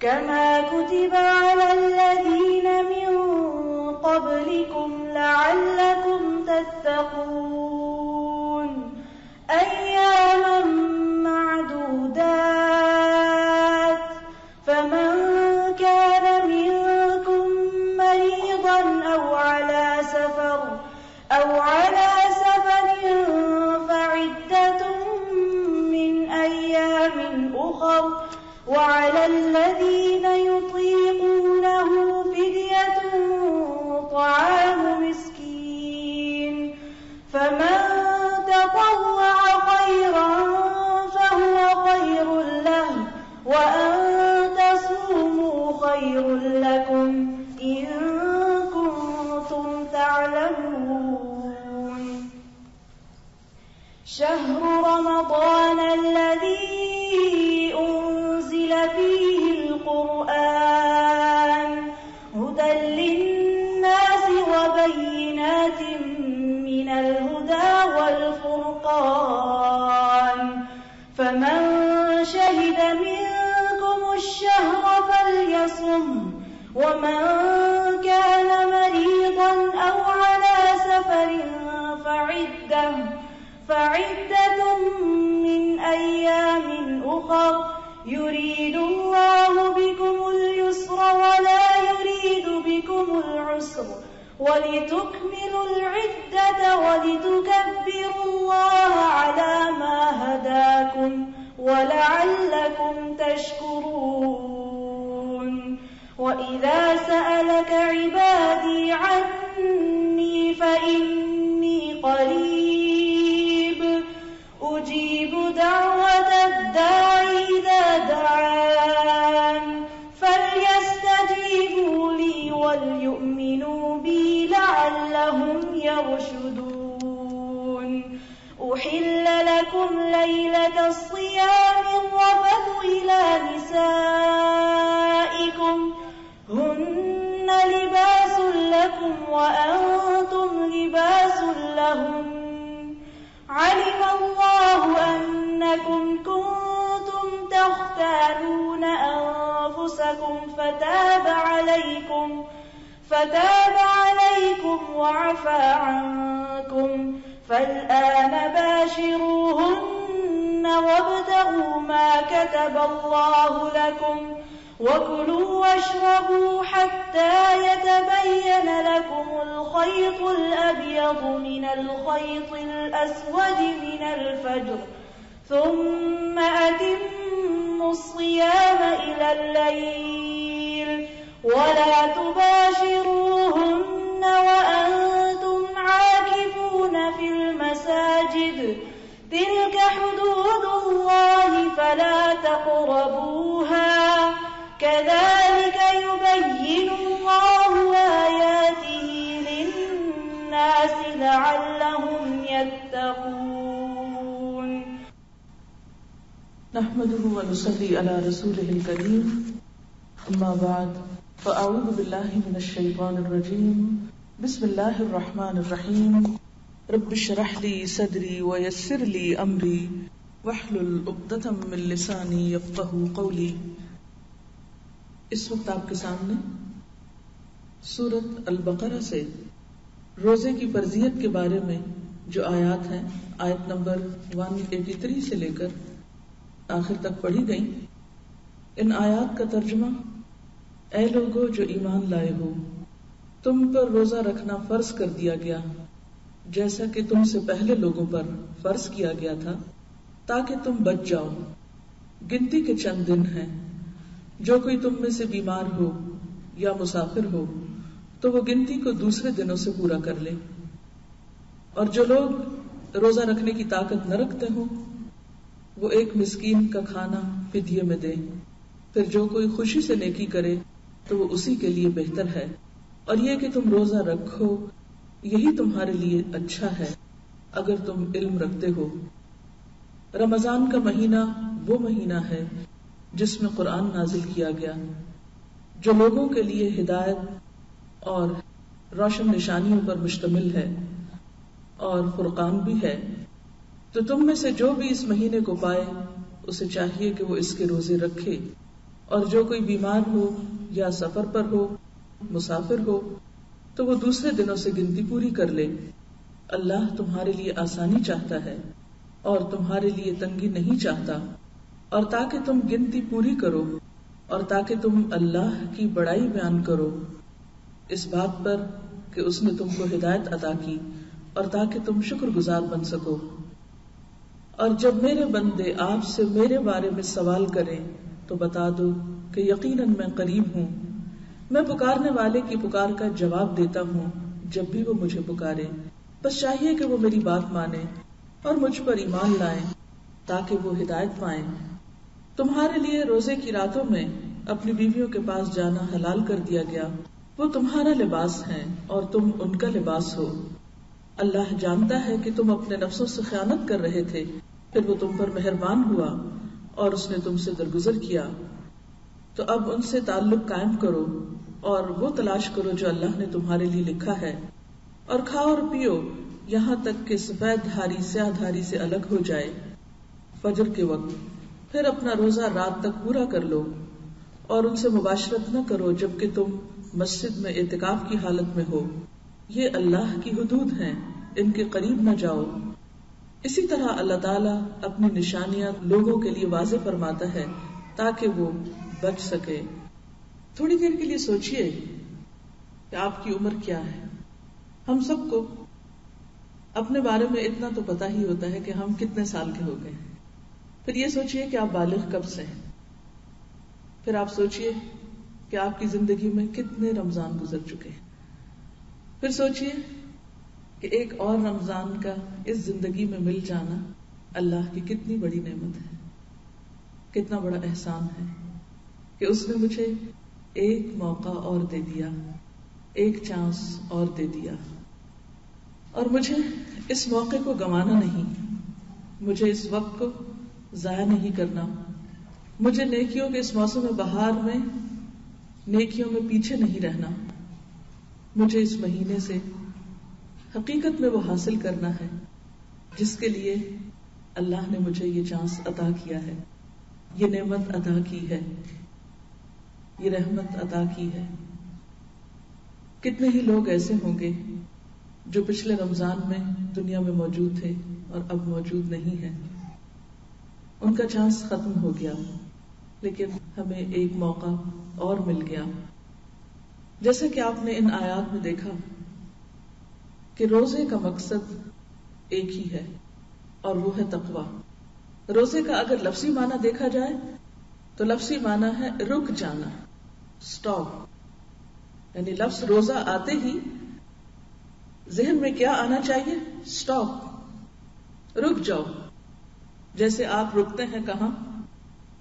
كما كتب على الذين من قبلكم لعلكم تتقون أياما معدودات فمن كان منكم مريضا أو على سفر فعدة من أيام أخر وعلى الذين يطيقونه فدية طعام مسكين فمن تطوع خيرا فهو خير له وأن تصوموا خير لكم إن كنتم تعلمون شهر رمضان الذي أنزل فيه القرآن هدى للناس وبينات من الهدى والفرقان فمن شهد منكم الشهر فليصم ومن كان مريضا أو على سفر فعدة من أيام أخر يريد الله بكم اليسر ولا يريد بكم العسر ولتكملوا العدة ولتكبروا الله على ما هداكم ولعلكم تشكرون وإذا سألك عبادي عني فإني قريب أجيب دعوة الداع إذا دعان فليستجيبوا لي وليؤمنوا بي لعلهم يرشدون أحل لكم ليلة الصيام الرفث إلى نسائكم هن لباس لكم وأنتم لباس لهم علم الله أنكم كنتم تختانون أنفسكم فتاب عليكم وعفى عنكم فالآن باشروهن وابتغوا ما كتب الله لكم وكلوا واشربوا حتى يتبين لكم الخيط الأبيض من الخيط الأسود من الفجر ثم أتموا الصيام إلى الليل ولا تباشروهن وأنتم عاكفون في المساجد تلك حدود الله فلا تقربوها كذلك يبين الله آياته للناس لعلهم يتقون نحمده ونصلي على رسوله الكريم أما بعد فأعوذ بالله من الشيطان الرجيم بسم الله الرحمن الرحيم رب اشرح لي صدري ويسر لي أمري واحلل عقدة من لساني يفقهوا قولي. اس وقت آپ کے سامنے سورۃ البقرہ سے روزے کی فرضیت کے بارے میں جو آیات ہیں آیت نمبر 183 سے لے کر آخر تک پڑھی گئی. ان آیات کا ترجمہ: اے لوگو جو ایمان لائے ہو، تم پر روزہ رکھنا فرض کر دیا گیا جیسا کہ تم سے پہلے لوگوں پر فرض کیا گیا تھا تاکہ تم بچ جاؤ. گنتی کے چند دن ہیں. جو کوئی تم میں سے بیمار ہو یا مسافر ہو تو وہ گنتی کو دوسرے دنوں سے پورا کر لے. اور جو لوگ روزہ رکھنے کی طاقت نہ رکھتے ہوں وہ ایک مسکین کا کھانا فدیے میں دیں. پھر جو کوئی خوشی سے نیکی کرے تو وہ اسی کے لیے بہتر ہے. اور یہ کہ تم روزہ رکھو یہی تمہارے لیے اچھا ہے اگر تم علم رکھتے ہو. رمضان کا مہینہ وہ مہینہ ہے جس میں قرآن نازل کیا گیا جو لوگوں کے لیے ہدایت اور روشن نشانیوں پر مشتمل ہے اور فرقان بھی ہے. تو تم میں سے جو بھی اس مہینے کو پائے اسے چاہیے کہ وہ اس کے روزے رکھے اور جو کوئی بیمار ہو یا سفر پر ہو، مسافر ہو، تو وہ دوسرے دنوں سے گنتی پوری کر لے۔ اللہ تمہارے لیے آسانی چاہتا ہے اور تمہارے لیے تنگی نہیں چاہتا، اور تاکہ تم گنتی پوری کرو اور تاکہ تم اللہ کی بڑائی بیان کرو اس بات پر کہ اس نے تم کو ہدایت عطا کی، اور تاکہ تم شکر گزار بن سکو۔ اور جب میرے بندے آپ سے میرے بارے میں سوال کریں تو بتا دو کہ یقیناً میں قریب ہوں، میں پکارنے والے کی پکار کا جواب دیتا ہوں جب بھی وہ مجھے پکارے۔ بس چاہیے کہ وہ میری بات مانیں اور مجھ پر ایمان لائیں تاکہ وہ ہدایت پائیں۔ تمہارے لیے روزے کی راتوں میں اپنی بیویوں کے پاس جانا حلال کر دیا گیا، وہ تمہارا لباس ہیں اور تم ان کا لباس ہو۔ اللہ جانتا ہے کہ تم اپنے نفسوں سے خیانت کر رہے تھے، پھر وہ تم پر مہربان ہوا اور اس نے تم سے درگزر کیا، تو اب ان سے تعلق قائم کرو اور وہ تلاش کرو جو اللہ نے تمہارے لیے لکھا ہے، اور کھاؤ اور پیو یہاں تک کہ سفید دھاری سیاہ دھاری سے الگ ہو جائے فجر کے وقت، پھر اپنا روزہ رات تک پورا کر لو، اور ان سے مباشرت نہ کرو جبکہ تم مسجد میں اعتکاف کی حالت میں ہو، یہ اللہ کی حدود ہیں، ان کے قریب نہ جاؤ۔ اسی طرح اللہ تعالیٰ اپنی نشانیاں لوگوں کے لیے واضح فرماتا ہے تاکہ وہ بچ سکے۔ تھوڑی دیر کے لیے سوچئے کہ آپ کی عمر کیا ہے۔ ہم سب کو اپنے بارے میں اتنا تو پتا ہی ہوتا ہے کہ ہم کتنے سال کے ہو گئے، پھر یہ سوچئے کہ آپ بالغ کب سے ہیں، پھر آپ سوچئے کہ آپ کی زندگی میں کتنے رمضان گزر چکے ہیں، پھر سوچئے کہ ایک اور رمضان کا اس زندگی میں مل جانا اللہ کی کتنی بڑی نعمت ہے، کتنا بڑا احسان ہے کہ اس نے مجھے ایک موقع اور دے دیا، ایک چانس اور دے دیا، اور مجھے اس موقع کو گنوانا نہیں، مجھے اس وقت کو ضائع نہیں کرنا، مجھے نیکیوں کے اس موسم بہار میں نیکیوں میں پیچھے نہیں رہنا، مجھے اس مہینے سے حقیقت میں وہ حاصل کرنا ہے جس کے لیے اللہ نے مجھے یہ چانس عطا کیا ہے، یہ نعمت عطا کی ہے، یہ رحمت عطا کی ہے۔ کتنے ہی لوگ ایسے ہوں گے جو پچھلے رمضان میں دنیا میں موجود تھے اور اب موجود نہیں ہیں، ان کا چانس ختم ہو گیا، لیکن ہمیں ایک موقع اور مل گیا۔ جیسا کہ آپ نے ان آیات میں دیکھا کہ روزے کا مقصد ایک ہی ہے اور وہ ہے تقویٰ۔ روزے کا اگر لفظی معنی دیکھا جائے تو لفظی معنی ہے رک جانا، سٹاپ، یعنی لفظ روزہ آتے ہی ذہن میں کیا آنا چاہیے؟ سٹاپ، رک جاؤ۔ جیسے آپ رکتے ہیں کہاں؟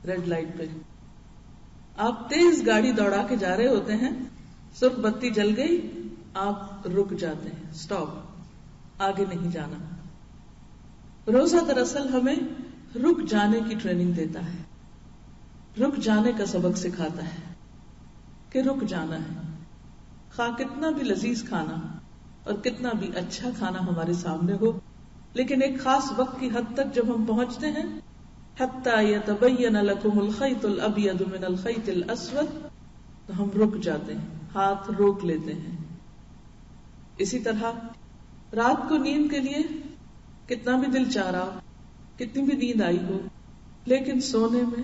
ریڈ لائٹ پہ۔ آپ تیز گاڑی دوڑا کے جا رہے ہوتے ہیں، سرخ بتی جل گئی، آپ رک جاتے ہیں، سٹاپ، آگے نہیں جانا۔ روزہ دراصل ہمیں رک جانے کی ٹریننگ دیتا ہے، رک جانے کا سبق سکھاتا ہے کہ رک جانا ہے، خواہ کتنا بھی لذیذ کھانا اور کتنا بھی اچھا کھانا ہمارے سامنے ہو، لیکن ایک خاص وقت کی حد تک جب ہم پہنچتے ہیں، حتی یتبین لکم الخیط الابیض من الخیط الاسود، تو ہم رک جاتے ہیں، ہاتھ روک لیتے ہیں۔ اسی طرح رات کو نیند کے لیے کتنا بھی دل چاہ رہا ہو، کتنی بھی نیند آئی ہو، لیکن سونے میں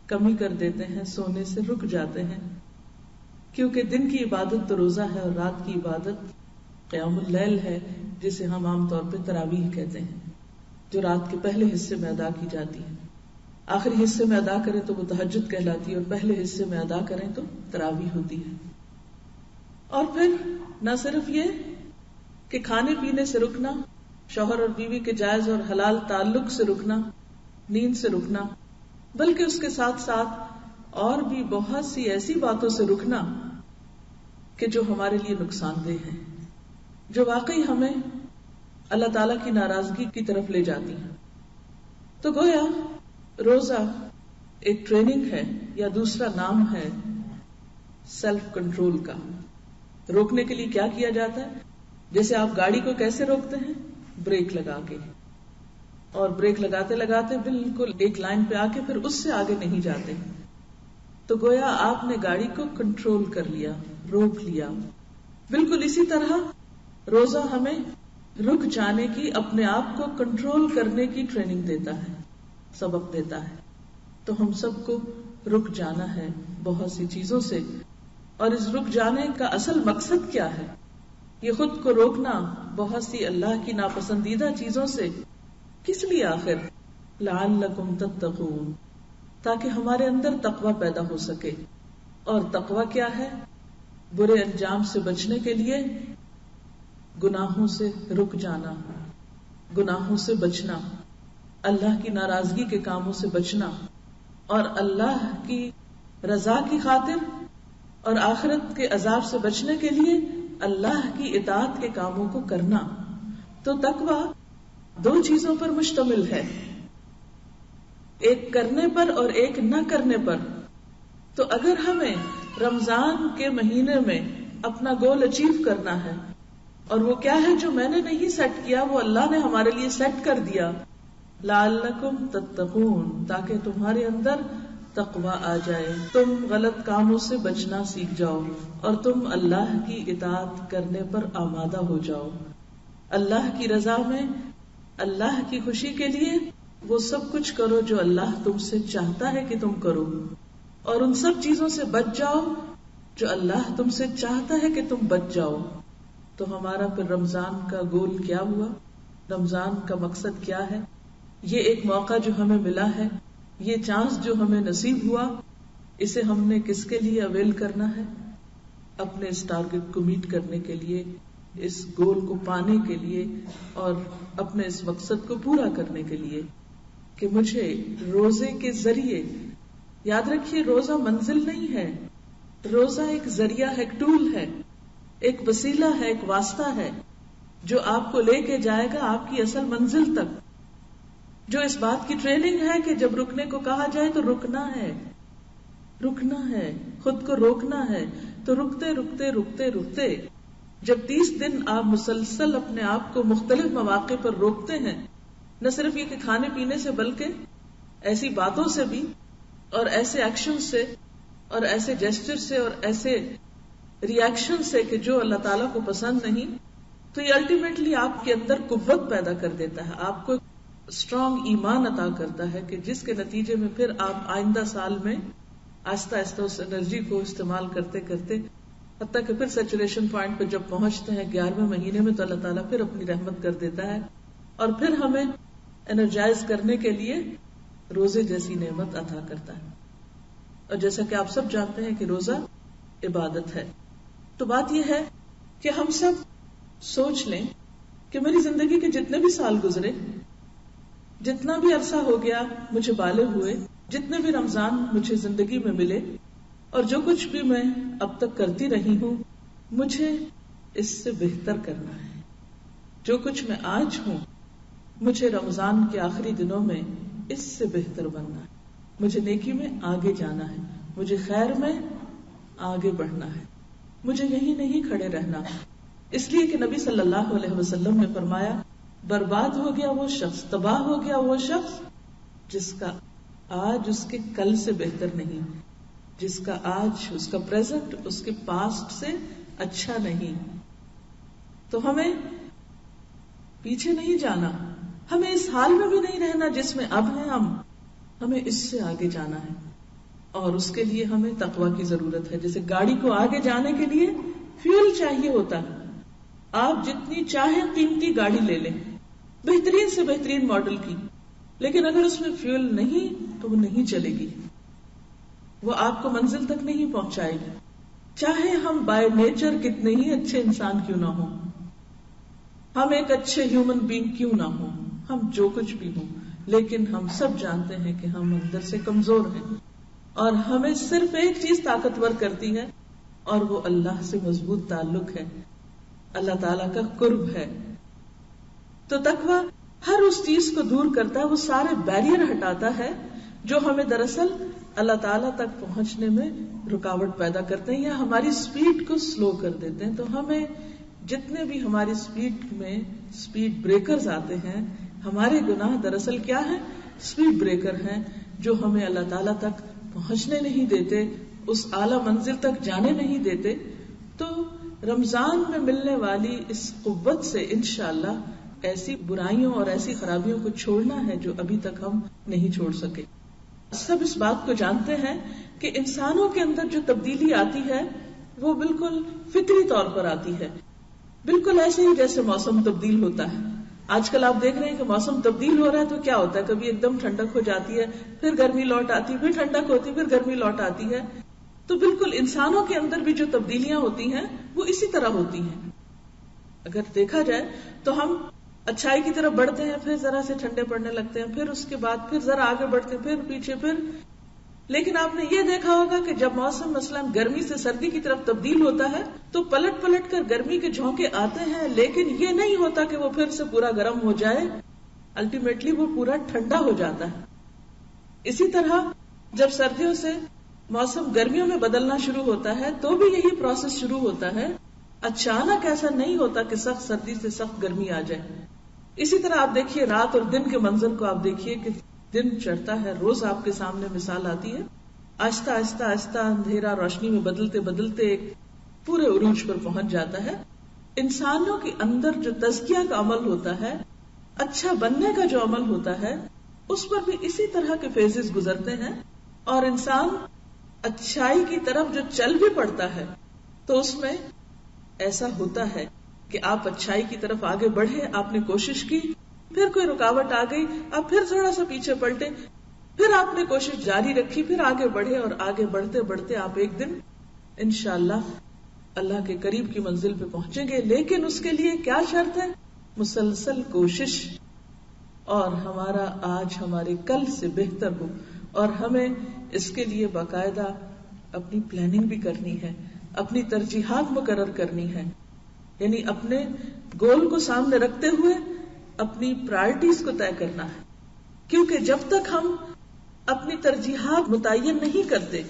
کمی کر دیتے ہیں، سونے سے رک جاتے ہیں، کیونکہ دن کی عبادت تو روزہ ہے اور رات کی عبادت قیام اللیل ہے، جسے ہم عام طور پہ تراویح کہتے ہیں، جو رات کے پہلے حصے میں ادا کی جاتی ہے۔ آخری حصے میں ادا کریں تو وہ تہجد کہلاتی ہے، اور پہلے حصے میں ادا کریں تو تراویح ہوتی ہے۔ اور پھر نہ صرف یہ کہ کھانے پینے سے رکنا، شوہر اور بیوی کے جائز اور حلال تعلق سے رکنا، نیند سے رکنا، بلکہ اس کے ساتھ ساتھ اور بھی بہت سی ایسی باتوں سے رکنا کہ جو ہمارے لیے نقصان دہ ہیں، جو واقعی ہمیں اللہ تعالی کی ناراضگی کی طرف لے جاتی ہیں۔ تو گویا روزہ ایک ٹریننگ ہے، یا دوسرا نام ہے سیلف کنٹرول کا۔ روکنے کے لیے کیا کیا جاتا ہے؟ جیسے آپ گاڑی کو کیسے روکتے ہیں؟ بریک لگا کے، اور بریک لگاتے لگاتے بالکل ایک لائن پہ آ کے پھر اس سے آگے نہیں جاتے، تو گویا آپ نے گاڑی کو کنٹرول کر لیا، روک لیا. بالکل اسی طرح روزہ ہمیں رک جانے کی، اپنے آپ کو کنٹرول کرنے کی ٹریننگ دیتا ہے، سبق دیتا ہے. تو ہم سب کو رک جانا ہے بہت سی چیزوں سے. اور اس رک جانے کا اصل مقصد کیا ہے؟ یہ خود کو روکنا بہت سی اللہ کی ناپسندیدہ چیزوں سے. کس لیے آخر؟ لعلکم تتقون، تاکہ ہمارے اندر تقوی پیدا ہو سکے. اور تقوی کیا ہے؟ برے انجام سے بچنے کے لیے گناہوں سے رک جانا، گناہوں سے بچنا، اللہ کی ناراضگی کے کاموں سے بچنا، اور اللہ کی رضا کی خاطر اور آخرت کے عذاب سے بچنے کے لیے اللہ کی اطاعت کے کاموں کو کرنا. تو تقوی دو چیزوں پر مشتمل ہے، ایک کرنے پر اور ایک نہ کرنے پر. تو اگر ہمیں رمضان کے مہینے میں اپنا گول اچیو کرنا ہے، اور وہ کیا ہے جو میں نے نہیں سیٹ کیا، وہ اللہ نے ہمارے لیے سیٹ کر دیا، لعلکم تتقون، تاکہ تمہارے اندر تقوی آ جائے، تم غلط کاموں سے بچنا سیکھ جاؤ اور تم اللہ کی اطاعت کرنے پر آمادہ ہو جاؤ. اللہ کی رضا میں، اللہ کی خوشی کے لیے وہ سب کچھ کرو جو اللہ تم سے چاہتا ہے کہ تم کرو، اور ان سب چیزوں سے بچ جاؤ جو اللہ تم سے چاہتا ہے کہ تم بچ جاؤ. تو ہمارا پھر رمضان کا گول کیا ہوا؟ رمضان کا مقصد کیا ہے؟ یہ ایک موقع جو ہمیں ملا ہے، یہ چانس جو ہمیں نصیب ہوا، اسے ہم نے کس کے لیے اویل کرنا ہے؟ اپنے اس ٹارگٹ کو میٹ کرنے کے لیے، اس گول کو پانے کے لیے، اور اپنے اس مقصد کو پورا کرنے کے لیے کہ مجھے روزے کے ذریعے، یاد رکھیے روزہ منزل نہیں ہے، روزہ ایک ذریعہ ہے، ایک ٹول ہے، ایک وسیلہ ہے، ایک واسطہ ہے جو آپ کو لے کے جائے گا آپ کی اصل منزل تک، جو اس بات کی ٹریننگ ہے کہ جب رکنے کو کہا جائے تو رکنا ہے، رکنا ہے، خود کو روکنا ہے. تو رکتے رکتے رکتے رکتے جب 30 دن آپ مسلسل اپنے آپ کو مختلف مواقع پر روکتے ہیں، نہ صرف یہ کہ کھانے پینے سے بلکہ ایسی باتوں سے بھی، اور ایسے ایکشن سے، اور ایسے جیسچر سے، اور ایسے ری ایکشن سے کہ جو اللہ تعالیٰ کو پسند نہیں، تو یہ الٹیمیٹلی آپ کے اندر قوت پیدا کر دیتا ہے، آپ کو اسٹرانگ ایمان عطا کرتا ہے کہ جس کے نتیجے میں پھر آپ آئندہ سال میں آہستہ آہستہ اس انرجی کو استعمال کرتے کرتے حتیٰ کہ پھر سیچوریشن پوائنٹ پہ جب پہنچتے ہیں 11ویں مہینے میں، تو اللہ تعالیٰ پھر اپنی رحمت کر دیتا ہے اور پھر ہمیں انرجائز کرنے کے لیے روزے جیسی نعمت عطا کرتا ہے. اور جیسا کہ آپ سب جانتے ہیں کہ روزہ عبادت ہے. تو بات یہ ہے کہ ہم سب سوچ لیں کہ میری زندگی کے جتنے بھی سال گزرے، جتنا بھی عرصہ ہو گیا مجھے بالغ ہوئے، جتنے بھی رمضان مجھے زندگی میں ملے، اور جو کچھ بھی میں اب تک کرتی رہی ہوں، مجھے اس سے بہتر کرنا ہے. جو کچھ میں آج ہوں، مجھے رمضان کے آخری دنوں میں اس سے بہتر بننا ہے. مجھے نیکی میں آگے جانا ہے، مجھے خیر میں آگے بڑھنا ہے، مجھے یہیں نہیں کھڑے رہنا. اس لیے کہ نبی صلی اللہ علیہ وسلم نے فرمایا، برباد ہو گیا وہ شخص، تباہ ہو گیا وہ شخص جس کا آج اس کے کل سے بہتر نہیں، جس کا آج اس کا پریزنٹ اس کے پاسٹ سے اچھا نہیں. تو ہمیں پیچھے نہیں جانا، ہمیں اس حال میں بھی نہیں رہنا جس میں اب ہیں ہمیں اس سے آگے جانا ہے. اور اس کے لیے ہمیں تقوی کی ضرورت ہے. جیسے گاڑی کو آگے جانے کے لیے فیول چاہیے ہوتا ہے. آپ جتنی چاہیں قیمتی گاڑی لے لیں، بہترین سے بہترین ماڈل کی، لیکن اگر اس میں فیول نہیں تو وہ نہیں چلے گی، وہ آپ کو منزل تک نہیں پہنچائے گی. چاہے ہم بائی نیچر کتنے ہی اچھے انسان کیوں نہ ہوں، ہم ایک اچھے ہیومن بینگ کیوں نہ ہوں، ہم جو کچھ بھی ہوں، لیکن ہم سب جانتے ہیں کہ ہم اندر سے کمزور ہیں، اور ہمیں صرف ایک چیز طاقتور کرتی ہے، اور وہ اللہ سے مضبوط تعلق ہے، اللہ تعالیٰ کا قرب ہے. تو تقوی ہر اس چیز کو دور کرتا ہے، وہ سارے بیریئر ہٹاتا ہے جو ہمیں دراصل اللہ تعالیٰ تک پہنچنے میں رکاوٹ پیدا کرتے ہیں یا ہماری سپیڈ کو سلو کر دیتے ہیں. تو ہمیں جتنے بھی ہماری سپیڈ میں سپیڈ بریکرز آتے ہیں، ہمارے گناہ دراصل کیا ہیں؟ سپیڈ بریکر ہیں جو ہمیں اللہ تعالیٰ تک پہنچنے نہیں دیتے، اس اعلیٰ منزل تک جانے نہیں دیتے، تو رمضان میں ملنے والی اس قوت سے انشاءاللہ ایسی برائیوں اور ایسی خرابیوں کو چھوڑنا ہے جو ابھی تک ہم نہیں چھوڑ سکے. سب اس بات کو جانتے ہیں کہ انسانوں کے اندر جو تبدیلی آتی ہے وہ بالکل فطری طور پر آتی ہے، بالکل ایسے ہی جیسے موسم تبدیل ہوتا ہے. آج کل آپ دیکھ رہے ہیں کہ موسم تبدیل ہو رہا ہے تو کیا ہوتا ہے، کبھی ایک دم ٹھنڈک ہو جاتی ہے، پھر گرمی لوٹ آتی ہے، پھر ٹھنڈک ہوتی ہے، پھر گرمی لوٹ آتی ہے. تو بالکل انسانوں کے اندر بھی جو تبدیلیاں ہوتی ہیں وہ اسی طرح ہوتی ہیں. اگر دیکھا جائے تو ہم اچھائی کی طرف بڑھتے ہیں، پھر ذرا سے ٹھنڈے پڑنے لگتے ہیں، پھر اس کے بعد پھر ذرا آگے بڑھتے ہیں، پھر پیچھے، پھر. لیکن آپ نے یہ دیکھا ہوگا کہ جب موسم مثلا گرمی سے سردی کی طرف تبدیل ہوتا ہے تو پلٹ پلٹ کر گرمی کے جھونکے آتے ہیں، لیکن یہ نہیں ہوتا کہ وہ پھر سے پورا گرم ہو جائے، الٹیمیٹلی وہ پورا ٹھنڈا ہو جاتا ہے. اسی طرح جب سردیوں سے موسم گرمیوں میں بدلنا شروع ہوتا ہے تو بھی یہی پروسیس شروع ہوتا ہے. اچانک ایسا نہیں ہوتا کہ سخت سردی سے سخت گرمی آ جائے. اسی طرح آپ دیکھیے رات اور دن کے منظر کو، آپ دیکھیے کہ دن چڑھتا ہے، روز آپ کے سامنے مثال آتی ہے، آہستہ آہستہ آہستہ اندھیرا روشنی میں بدلتے بدلتے ایک پورے عروج پر پہنچ جاتا ہے. انسانوں کے اندر جو تزکیہ کا عمل ہوتا ہے، اچھا بننے کا جو عمل ہوتا ہے، اس پر بھی اسی طرح کے فیزز گزرتے ہیں. اور انسان اچھائی کی طرف جو چل بھی پڑتا ہے تو اس میں ایسا ہوتا ہے کہ آپ اچھائی کی طرف آگے بڑھے، آپ نے کوشش کی، پھر کوئی رکاوٹ آ گئی، آپ پھر تھوڑا سا پیچھے پلٹے، پھر آپ نے کوشش جاری رکھی، پھر آگے بڑھے، اور آگے بڑھتے بڑھتے آپ ایک دن انشاءاللہ اللہ کے قریب کی منزل پہ پہنچیں گے. لیکن اس کے لیے کیا شرط ہے؟ مسلسل کوشش، اور ہمارا آج ہمارے کل سے بہتر ہو. اور ہمیں اس کے لیے باقاعدہ اپنی پلاننگ بھی کرنی ہے، اپنی ترجیحات مقرر کرنی ہے، یعنی اپنے گول کو سامنے رکھتے ہوئے اپنی پرائرٹیز کو طے کرنا ہے. کیونکہ جب تک ہم اپنی ترجیحات متعین نہیں کرتے،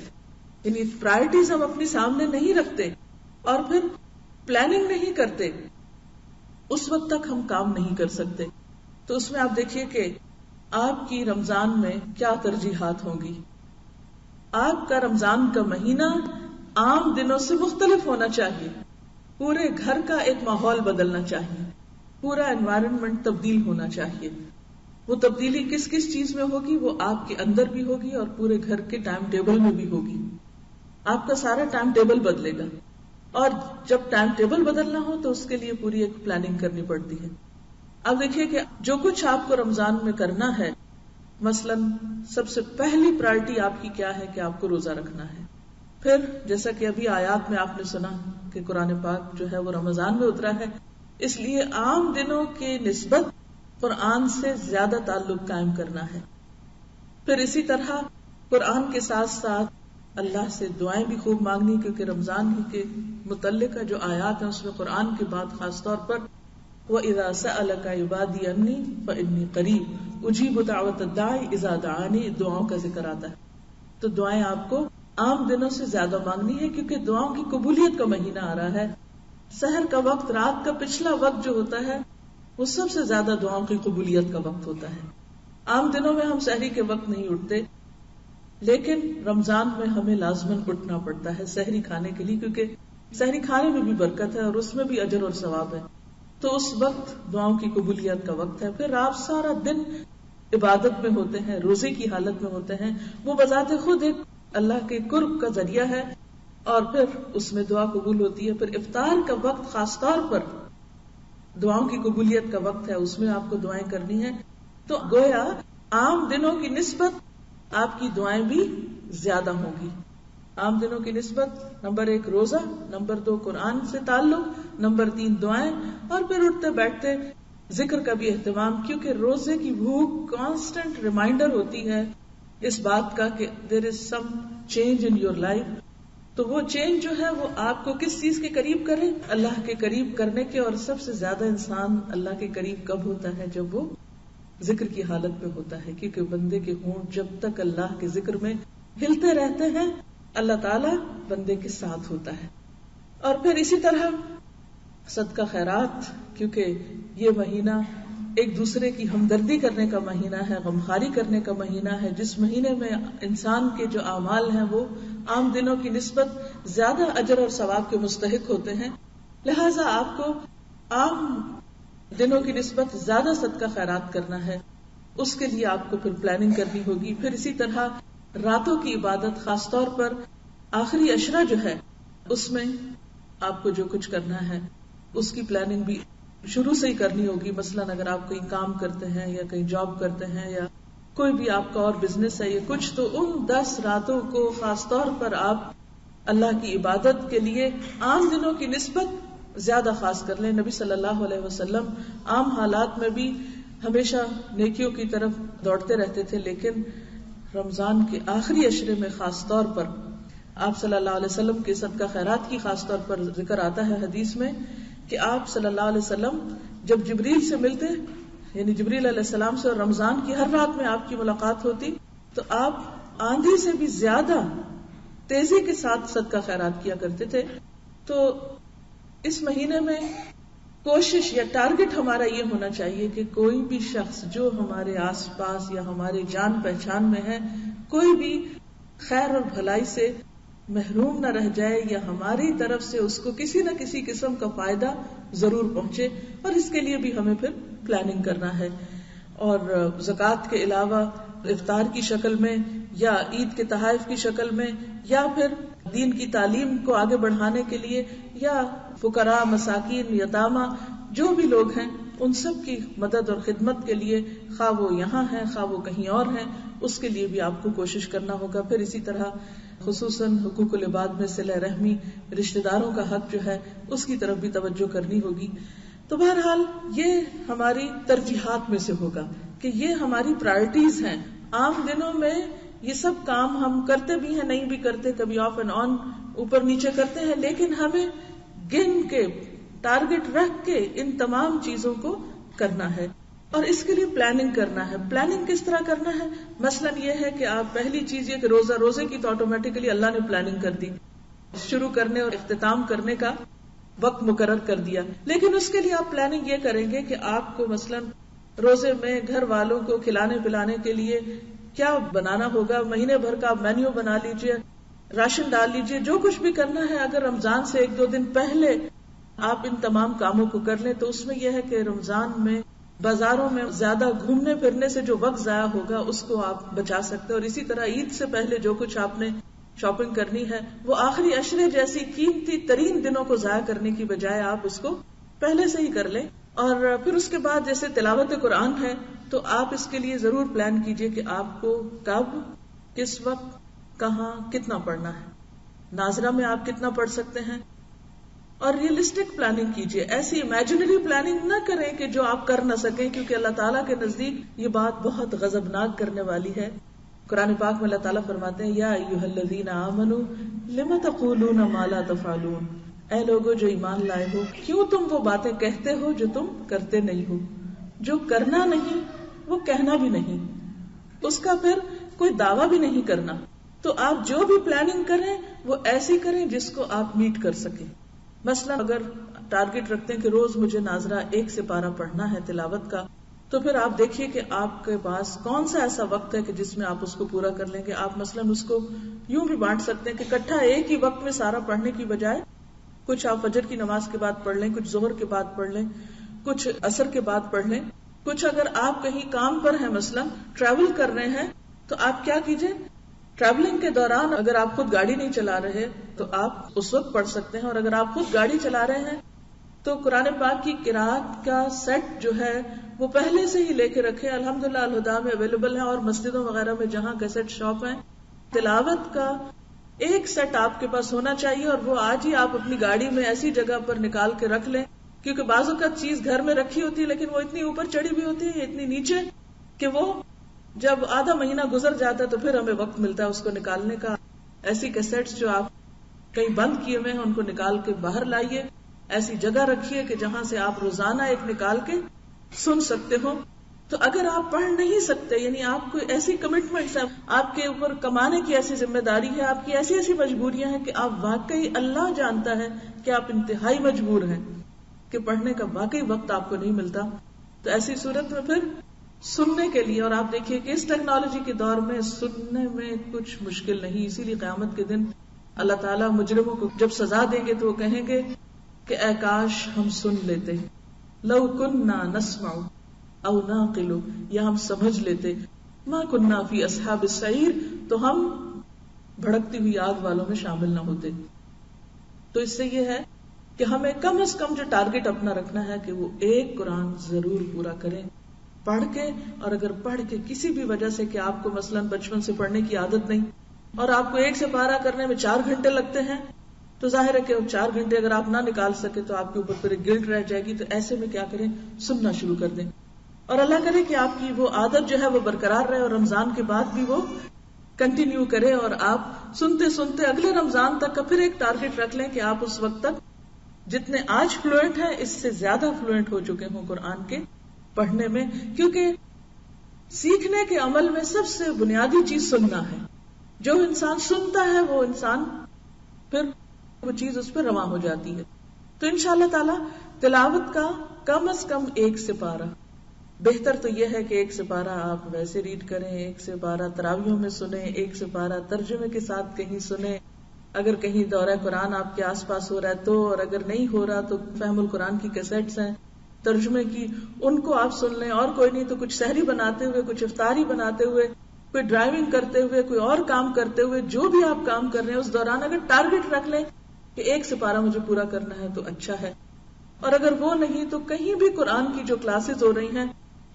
یعنی پرائرٹیز ہم اپنی سامنے نہیں رکھتے اور پھر پلاننگ نہیں کرتے، اس وقت تک ہم کام نہیں کر سکتے. تو اس میں آپ دیکھیے کہ آپ کی رمضان میں کیا ترجیحات ہوں گی. آپ کا رمضان کا مہینہ عام دنوں سے مختلف ہونا چاہیے، پورے گھر کا ایک ماحول بدلنا چاہیے، پورا انوائرمنٹ تبدیل ہونا چاہیے. وہ تبدیلی کس کس چیز میں ہوگی؟ وہ آپ کے اندر بھی ہوگی اور پورے گھر کے ٹائم ٹیبل میں بھی ہوگی. آپ کا سارا ٹائم ٹیبل بدلے گا، اور جب ٹائم ٹیبل بدلنا ہو تو اس کے لیے پوری ایک پلاننگ کرنی پڑتی ہے. اب دیکھیے کہ جو کچھ آپ کو رمضان میں کرنا ہے، مثلا سب سے پہلی پرائرٹی آپ کی کیا ہے کہ آپ کو روزہ رکھنا ہے. پھر جیسا کہ ابھی آیات میں آپ نے سنا کہ قرآن پاک جو ہے وہ رمضان میں اترا ہے، اس لیے عام دنوں کے نسبت قرآن سے زیادہ تعلق قائم کرنا ہے. پھر اسی طرح قرآن کے ساتھ ساتھ اللہ سے دعائیں بھی خوب مانگنی، کیونکہ رمضان ہی کے متعلق جو آیات ہیں اس میں قرآن کی بات خاص طور پر وَإِذَا سَأَلَكَ عِبَادِي عَنِّي فَإِنِّي قَرِيبٌ أُجِيبُ دَعْوَةَ الدَّاعِ إِذَا دَعَانِ، دعاؤں کا ذکر آتا ہے. تو دعائیں آپ کو عام دنوں سے زیادہ مانگنی ہے، کیونکہ دعاؤں کی قبولیت کا مہینہ آ رہا ہے. سحر کا وقت، رات کا پچھلا وقت جو ہوتا ہے وہ سب سے زیادہ دعاؤں کی قبولیت کا وقت ہوتا ہے. عام دنوں میں ہم سحری کے وقت نہیں اٹھتے، لیکن رمضان میں ہمیں لازماً اٹھنا پڑتا ہے سحری کھانے کے لیے، کیونکہ سحری کھانے میں بھی برکت ہے اور اس میں بھی اجر اور ثواب ہے. تو اس وقت دعاؤں کی قبولیت کا وقت ہے. پھر آپ سارا دن عبادت میں ہوتے ہیں، روزے کی حالت میں ہوتے ہیں، وہ بذات خود ایک اللہ کے قرب کا ذریعہ ہے، اور پھر اس میں دعا قبول ہوتی ہے. پھر افطار کا وقت خاص طور پر دعاؤں کی قبولیت کا وقت ہے، اس میں آپ کو دعائیں کرنی ہیں. تو گویا عام دنوں کی نسبت آپ کی دعائیں بھی زیادہ ہوں گی. عام دنوں کی نسبت نمبر 1 روزہ، نمبر 2 قرآن سے تعلق، نمبر 3 دعائیں، اور پھر اٹھتے بیٹھتے ذکر کا بھی اہتمام، کیونکہ روزے کی بھوک کانسٹنٹ ریمائنڈر ہوتی ہے اس بات کا کہ there is some change in your life. تو وہ چینج جو ہے وہ آپ کو کس چیز کے قریب کرے؟ اللہ کے قریب کرنے کے. اور سب سے زیادہ انسان اللہ کے قریب کب ہوتا ہے؟ جب وہ ذکر کی حالت میں ہوتا ہے، کیونکہ بندے کے ہونٹ جب تک اللہ کے ذکر میں ہلتے رہتے ہیں اللہ تعالیٰ بندے کے ساتھ ہوتا ہے. اور پھر اسی طرح صدقہ خیرات، کیونکہ یہ مہینہ ایک دوسرے کی ہمدردی کرنے کا مہینہ ہے، غمخواری کرنے کا مہینہ ہے، جس مہینے میں انسان کے جو اعمال ہیں وہ عام دنوں کی نسبت زیادہ اجر اور ثواب کے مستحق ہوتے ہیں، لہٰذا آپ کو عام دنوں کی نسبت زیادہ صدقہ خیرات کرنا ہے. اس کے لیے آپ کو پھر پلاننگ کرنی ہوگی. پھر اسی طرح راتوں کی عبادت، خاص طور پر آخری عشرہ جو ہے اس میں آپ کو جو کچھ کرنا ہے اس کی پلاننگ بھی شروع سے ہی کرنی ہوگی. مثلاً اگر آپ کہیں کام کرتے ہیں یا کہیں جاب کرتے ہیں یا کوئی بھی آپ کا اور بزنس ہے یا کچھ، تو ان 10 راتوں کو خاص طور پر آپ اللہ کی عبادت کے لیے عام دنوں کی نسبت زیادہ خاص کر لیں. نبی صلی اللہ علیہ وسلم عام حالات میں بھی ہمیشہ نیکیوں کی طرف دوڑتے رہتے تھے، لیکن رمضان کے آخری عشرے میں خاص طور پر آپ صلی اللہ علیہ وسلم کے صدقہ خیرات کی خاص طور پر ذکر آتا ہے حدیث میں کہ آپ صلی اللہ علیہ وسلم جب جبریل سے ملتے، یعنی جبریل علیہ السلام سے، اور رمضان کی ہر رات میں آپ کی ملاقات ہوتی، تو آپ آندھی سے بھی زیادہ تیزی کے ساتھ صدقہ خیرات کیا کرتے تھے. تو اس مہینے میں کوشش یا ٹارگٹ ہمارا یہ ہونا چاہیے کہ کوئی بھی شخص جو ہمارے آس پاس یا ہمارے جان پہچان میں ہے، کوئی بھی خیر اور بھلائی سے محروم نہ رہ جائے، یا ہماری طرف سے اس کو کسی نہ کسی قسم کا فائدہ ضرور پہنچے. اور اس کے لیے بھی ہمیں پھر پلاننگ کرنا ہے. اور زکوٰۃ کے علاوہ افطار کی شکل میں یا عید کے تحائف کی شکل میں یا پھر دین کی تعلیم کو آگے بڑھانے کے لیے یا فقراء، مساکین، یتامى، جو بھی لوگ ہیں ان سب کی مدد اور خدمت کے لیے، خواہ وہ یہاں ہیں خواہ وہ کہیں اور ہیں، اس کے لیے بھی آپ کو کوشش کرنا ہوگا. پھر اسی طرح خصوصاً حقوق العباد میں صلہ رحمی، رشتہ داروں کا حق جو ہے اس کی طرف بھی توجہ کرنی ہوگی. تو بہرحال یہ ہماری ترجیحات میں سے ہوگا کہ یہ ہماری پرائرٹیز ہیں. عام دنوں میں یہ سب کام ہم کرتے بھی ہیں، نہیں بھی کرتے، کبھی آف اینڈ آن اوپر نیچے کرتے ہیں، لیکن ہمیں گن کے ٹارگٹ رکھ کے ان تمام چیزوں کو کرنا ہے. اور اس کے لیے پلاننگ کرنا ہے. پلاننگ کس طرح کرنا ہے؟ مثلا یہ ہے کہ آپ پہلی چیز یہ کہ روزے کی تو آٹومیٹیکلی اللہ نے پلاننگ کر دی، شروع کرنے اور اختتام کرنے کا وقت مقرر کر دیا. لیکن اس کے لیے آپ پلاننگ یہ کریں گے کہ آپ کو مثلا روزے میں گھر والوں کو کھلانے پلانے کے لیے کیا بنانا ہوگا. مہینے بھر کا آپ مینیو بنا لیجئے، راشن ڈال لیجئے، جو کچھ بھی کرنا ہے. اگر رمضان سے 1-2 دن پہلے آپ ان تمام کاموں کو کر لیں تو اس میں یہ ہے کہ رمضان میں بازاروں میں زیادہ گھومنے پھرنے سے جو وقت ضائع ہوگا اس کو آپ بچا سکتے. اور اسی طرح عید سے پہلے جو کچھ آپ نے شاپنگ کرنی ہے وہ آخری عشرے جیسی قیمتی ترین دنوں کو ضائع کرنے کی بجائے آپ اس کو پہلے سے ہی کر لیں. اور پھر اس کے بعد جیسے تلاوت قرآن ہے تو آپ اس کے لیے ضرور پلان کیجئے کہ آپ کو کب، کس وقت، کہاں، کتنا پڑھنا ہے. ناظرہ میں آپ کتنا پڑھ سکتے ہیں، اور ریئلسٹک پلاننگ کیجئے. ایسی امیجنری پلاننگ نہ کریں کہ جو آپ کر نہ سکیں، کیونکہ اللہ تعالیٰ کے نزدیک یہ بات بہت غضبناک کرنے والی ہے. قرآن پاک میں اللہ تعالیٰ فرماتے ہیں یا ایھا الذین آمنوا لم تقولون ما لا تفعلون، اے لوگو جو ایمان لائے ہو، کیوں تم وہ باتیں کہتے ہو جو تم کرتے نہیں ہو. جو کرنا نہیں وہ کہنا بھی نہیں، اس کا پھر کوئی دعویٰ بھی نہیں کرنا. تو آپ جو بھی پلاننگ کریں وہ ایسی کریں جس کو آپ میٹ کر سکیں. مثلا اگر ٹارگٹ رکھتے ہیں کہ روز مجھے ناظرہ 1 سپارہ پڑھنا ہے تلاوت کا، تو پھر آپ دیکھیے کہ آپ کے پاس کون سا ایسا وقت ہے کہ جس میں آپ اس کو پورا کر لیں گے. آپ مثلا اس کو یوں بھی بانٹ سکتے ہیں کہ اکٹھا ایک ہی وقت میں سارا پڑھنے کی بجائے کچھ آپ فجر کی نماز کے بعد پڑھ لیں، کچھ ظہر کے بعد پڑھ لیں، کچھ عصر کے بعد پڑھ لیں. کچھ اگر آپ کہیں کام پر ہیں، مثلا ٹریول کر رہے ہیں، تو آپ کیا کیجئے، ٹریولنگ کے دوران اگر آپ خود گاڑی نہیں چلا رہے تو آپ اس وقت پڑھ سکتے ہیں. اور اگر آپ خود گاڑی چلا رہے ہیں تو قرآن پاک کی قرات کا سیٹ جو ہے وہ پہلے سے ہی لے کے رکھے. الحمدللہ الہدا میں اویلیبل ہے، اور مسجدوں وغیرہ میں جہاں کیسٹ شاپ ہیں، تلاوت کا ایک سیٹ آپ کے پاس ہونا چاہیے. اور وہ آج ہی آپ اپنی گاڑی میں ایسی جگہ پر نکال کے رکھ لیں، کیونکہ بعض اوقات چیز گھر میں رکھی ہوتی ہے لیکن وہ اتنی اوپر چڑھی ہوئی ہوتی ہے، اتنی نیچے، کہ وہ جب آدھا مہینہ گزر جاتا ہے تو پھر ہمیں وقت ملتا ہے اس کو نکالنے کا. ایسی کیسٹس جو آپ کہیں بند کیے ہوئے ہیں ان کو نکال کے باہر لائیے، ایسی جگہ رکھیے کہ جہاں سے آپ روزانہ ایک نکال کے سن سکتے ہو. تو اگر آپ پڑھ نہیں سکتے، یعنی آپ کو ایسی کمٹمنٹس ہیں، آپ کے اوپر کمانے کی ایسی ذمہ داری ہے، آپ کی ایسی ایسی مجبوریاں ہیں کہ آپ واقعی اللہ جانتا ہے کہ آپ انتہائی مجبور ہیں کہ پڑھنے کا واقعی وقت آپ کو نہیں ملتا، تو ایسی صورت میں پھر سننے کے لیے، اور آپ دیکھیے کہ اس ٹیکنالوجی کے دور میں سننے میں کچھ مشکل نہیں، اسی لیے قیامت کے دن اللہ تعالیٰ مجرموں کو جب سزا دیں گے تو وہ کہیں گے کہ اے کاش ہم سن لیتے، لو کننا نسمع او ناقل، یا ہم سمجھ لیتے، ما کننا فی اصحاب السعیر، تو ہم بھڑکتی ہوئی آگ والوں میں شامل نہ ہوتے۔ تو اس سے یہ ہے کہ ہمیں کم از کم جو ٹارگٹ اپنا رکھنا ہے کہ وہ ایک قرآن ضرور پورا کریں پڑھ کے، اور اگر پڑھ کے کسی بھی وجہ سے کہ آپ کو مثلاً بچپن سے پڑھنے کی عادت نہیں اور آپ کو ایک سے پارہ کرنے میں 4 گھنٹے لگتے ہیں، تو ظاہر ہے کہ 4 گھنٹے اگر آپ نہ نکال سکے تو آپ کے اوپر پھر گلٹ رہ جائے گی۔ تو ایسے میں کیا کریں، سننا شروع کر دیں، اور اللہ کرے کہ آپ کی وہ عادت جو ہے وہ برقرار رہے اور رمضان کے بعد بھی وہ کنٹینیو کرے، اور آپ سنتے سنتے اگلے رمضان تک کا پھر ایک ٹارگٹ رکھ لیں کہ آپ اس وقت تک جتنے آج فلوئنٹ ہیں اس سے زیادہ فلوئنٹ ہو چکے ہوں قرآن کے پڑھنے میں، کیونکہ سیکھنے کے عمل میں سب سے بنیادی چیز سننا ہے۔ جو انسان سنتا ہے وہ انسان پھر وہ چیز اس پہ رواں ہو جاتی ہے۔ تو انشاءاللہ تعالی تلاوت کا کم از کم 1 سپارہ، بہتر تو یہ ہے کہ 1 سپارہ آپ ویسے ریڈ کریں، 1 سپارہ تراویحوں میں سنیں، 1 سپارہ ترجمے کے ساتھ کہیں سنیں، اگر کہیں دورہ قرآن آپ کے آس پاس ہو رہا ہے تو، اور اگر نہیں ہو رہا تو فہم القرآن کی کیسٹس ہیں ترجمے کی، ان کو آپ سن لیں، اور کوئی نہیں تو کچھ سحری بناتے ہوئے، کچھ افطاری بناتے ہوئے، کوئی ڈرائیونگ کرتے ہوئے، کوئی اور کام کرتے ہوئے، جو بھی آپ کام کر رہے ہیں اس دوران اگر ٹارگٹ رکھ لیں کہ 1 سپارہ مجھے پورا کرنا ہے تو اچھا ہے۔ اور اگر وہ نہیں تو کہیں بھی قرآن کی جو کلاسز ہو رہی ہیں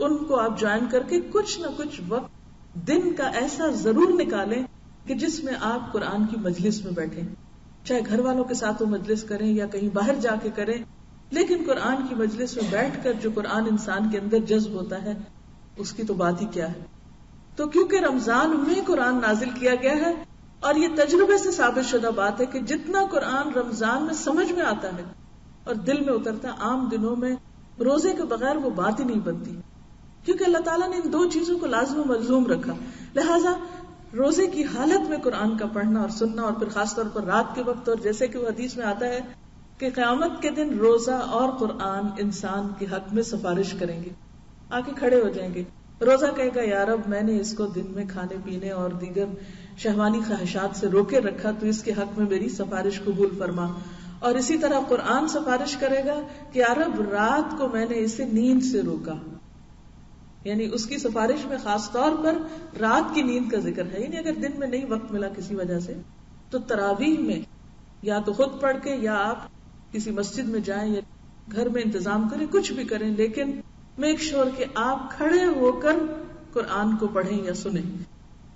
ان کو آپ جوائن کر کے کچھ نہ کچھ وقت دن کا ایسا ضرور نکالیں کہ جس میں آپ قرآن کی مجلس میں بیٹھیں، چاہے گھر والوں کے ساتھ وہ مجلس کریں یا کہیں باہر جا کے کریں، لیکن قرآن کی مجلس میں بیٹھ کر جو قرآن انسان کے اندر جذب ہوتا ہے اس کی تو بات ہی کیا ہے۔ تو کیونکہ رمضان میں قرآن نازل کیا گیا ہے، اور یہ تجربے سے ثابت شدہ بات ہے کہ جتنا قرآن رمضان میں سمجھ میں آتا ہے اور دل میں اترتا ہے، عام دنوں میں روزے کے بغیر وہ بات ہی نہیں بنتی، کیونکہ اللہ تعالیٰ نے ان 2 چیزوں کو لازم و ملزوم رکھا۔ لہٰذا روزے کی حالت میں قرآن کا پڑھنا اور سننا، اور پھر خاص طور پر رات کے وقت، اور جیسے کہ وہ حدیث میں آتا ہے کہ قیامت کے دن روزہ اور قرآن انسان کے حق میں سفارش کریں گے، آ کے کھڑے ہو جائیں گے۔ روزہ کہے گا یا رب میں نے اس کو دن میں کھانے پینے اور دیگر شہوانی خواہشات سے روکے رکھا، تو اس کے حق میں میری سفارش قبول فرما۔ اور اسی طرح قرآن سفارش کرے گا کہ یا رب رات کو میں نے اسے نیند سے روکا، یعنی اس کی سفارش میں خاص طور پر رات کی نیند کا ذکر ہے، یعنی اگر دن میں نہیں وقت ملا کسی وجہ سے تو تراویح میں یا تو خود پڑھ کے یا آپ کسی مسجد میں جائیں یا گھر میں انتظام کریں، کچھ بھی کریں، لیکن میک شور کہ آپ کھڑے ہو کر قرآن کو پڑھیں یا سنیں،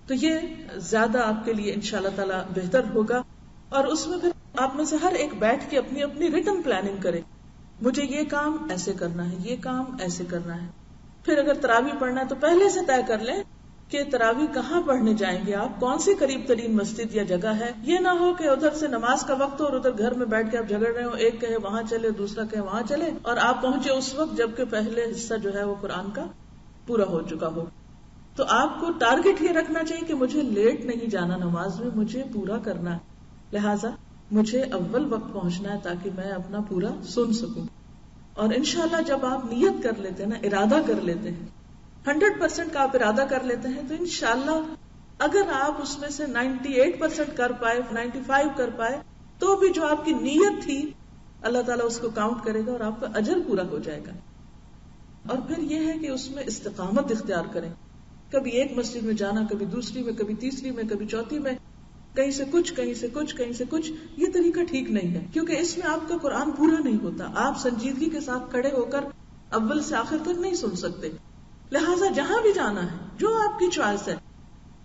تو یہ زیادہ آپ کے لیے انشاءاللہ تعالی بہتر ہوگا۔ اور اس میں پھر آپ میں سے ہر ایک بیٹھ کے اپنی اپنی ریٹن پلاننگ کرے، مجھے یہ کام ایسے کرنا ہے، یہ کام ایسے کرنا ہے۔ پھر اگر تراویح پڑھنا ہے تو پہلے سے طے کر لیں کہ تراویح کہاں پڑھنے جائیں گے آپ، کون سی قریب ترین مسجد یا جگہ ہے۔ یہ نہ ہو کہ ادھر سے نماز کا وقت ہو اور ادھر گھر میں بیٹھ کے آپ جھگڑ رہے ہو، ایک کہے وہاں چلے دوسرا کہے وہاں چلے، اور آپ پہنچے اس وقت جبکہ پہلے حصہ جو ہے وہ قرآن کا پورا ہو چکا ہو۔ تو آپ کو ٹارگٹ یہ رکھنا چاہیے کہ مجھے لیٹ نہیں جانا نماز میں، مجھے پورا کرنا ہے، لہٰذا مجھے اول وقت پہنچنا ہے تاکہ میں اپنا پورا سن سکوں۔ اور انشاءاللہ جب آپ نیت کر لیتے ہیں نا، ارادہ کر لیتے ہیں، 100% کا آپ ارادہ کر لیتے ہیں، تو انشاءاللہ اگر آپ اس میں سے 98% کر پائے، 95 کر پائے، تو بھی جو آپ کی نیت تھی اللہ تعالیٰ اس کو کاؤنٹ کرے گا اور آپ کا اجر پورا ہو جائے گا۔ اور پھر یہ ہے کہ اس میں استقامت اختیار کریں، کبھی ایک مسجد میں جانا، کبھی دوسری میں، کبھی تیسری میں، کبھی چوتھی میں، کہیں سے کچھ کہیں سے کچھ کہیں سے کچھ، یہ طریقہ ٹھیک نہیں ہے، کیونکہ اس میں آپ کا قرآن پورا نہیں ہوتا، آپ سنجیدگی کے ساتھ کھڑے ہو کر اول سے آخر تک نہیں سن سکتے۔ لہٰذا جہاں بھی جانا ہے، جو آپ کی چوائس ہے،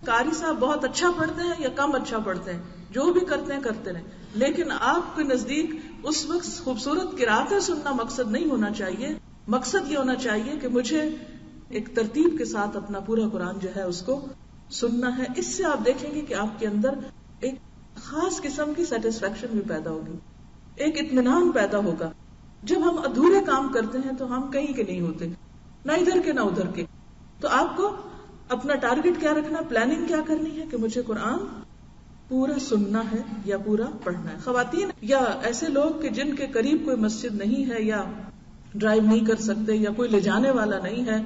قاری صاحب بہت اچھا پڑھتے ہیں یا کم اچھا پڑھتے ہیں، جو بھی کرتے ہیں کرتے رہیں، لیکن آپ کے نزدیک اس وقت خوبصورت قراتیں سننا مقصد نہیں ہونا چاہیے، مقصد یہ ہونا چاہیے کہ مجھے ایک ترتیب کے ساتھ اپنا پورا قرآن جو ہے اس کو سننا ہے۔ اس سے آپ دیکھیں گے کہ آپ کے اندر ایک خاص قسم کی سیٹسفیکشن بھی پیدا ہوگی، ایک اطمینان پیدا ہوگا۔ جب ہم ادھورے کام کرتے ہیں تو ہم کہیں کے نہیں ہوتے، نہ ادھر کے نہ ادھر کے۔ تو آپ کو اپنا ٹارگٹ کیا رکھنا، پلاننگ کیا کرنی ہے کہ مجھے قرآن پورا سننا ہے یا پورا پڑھنا ہے۔ خواتین یا ایسے لوگ کہ جن کے قریب کوئی مسجد نہیں ہے یا ڈرائیو نہیں کر سکتے یا کوئی لے جانے والا نہیں ہے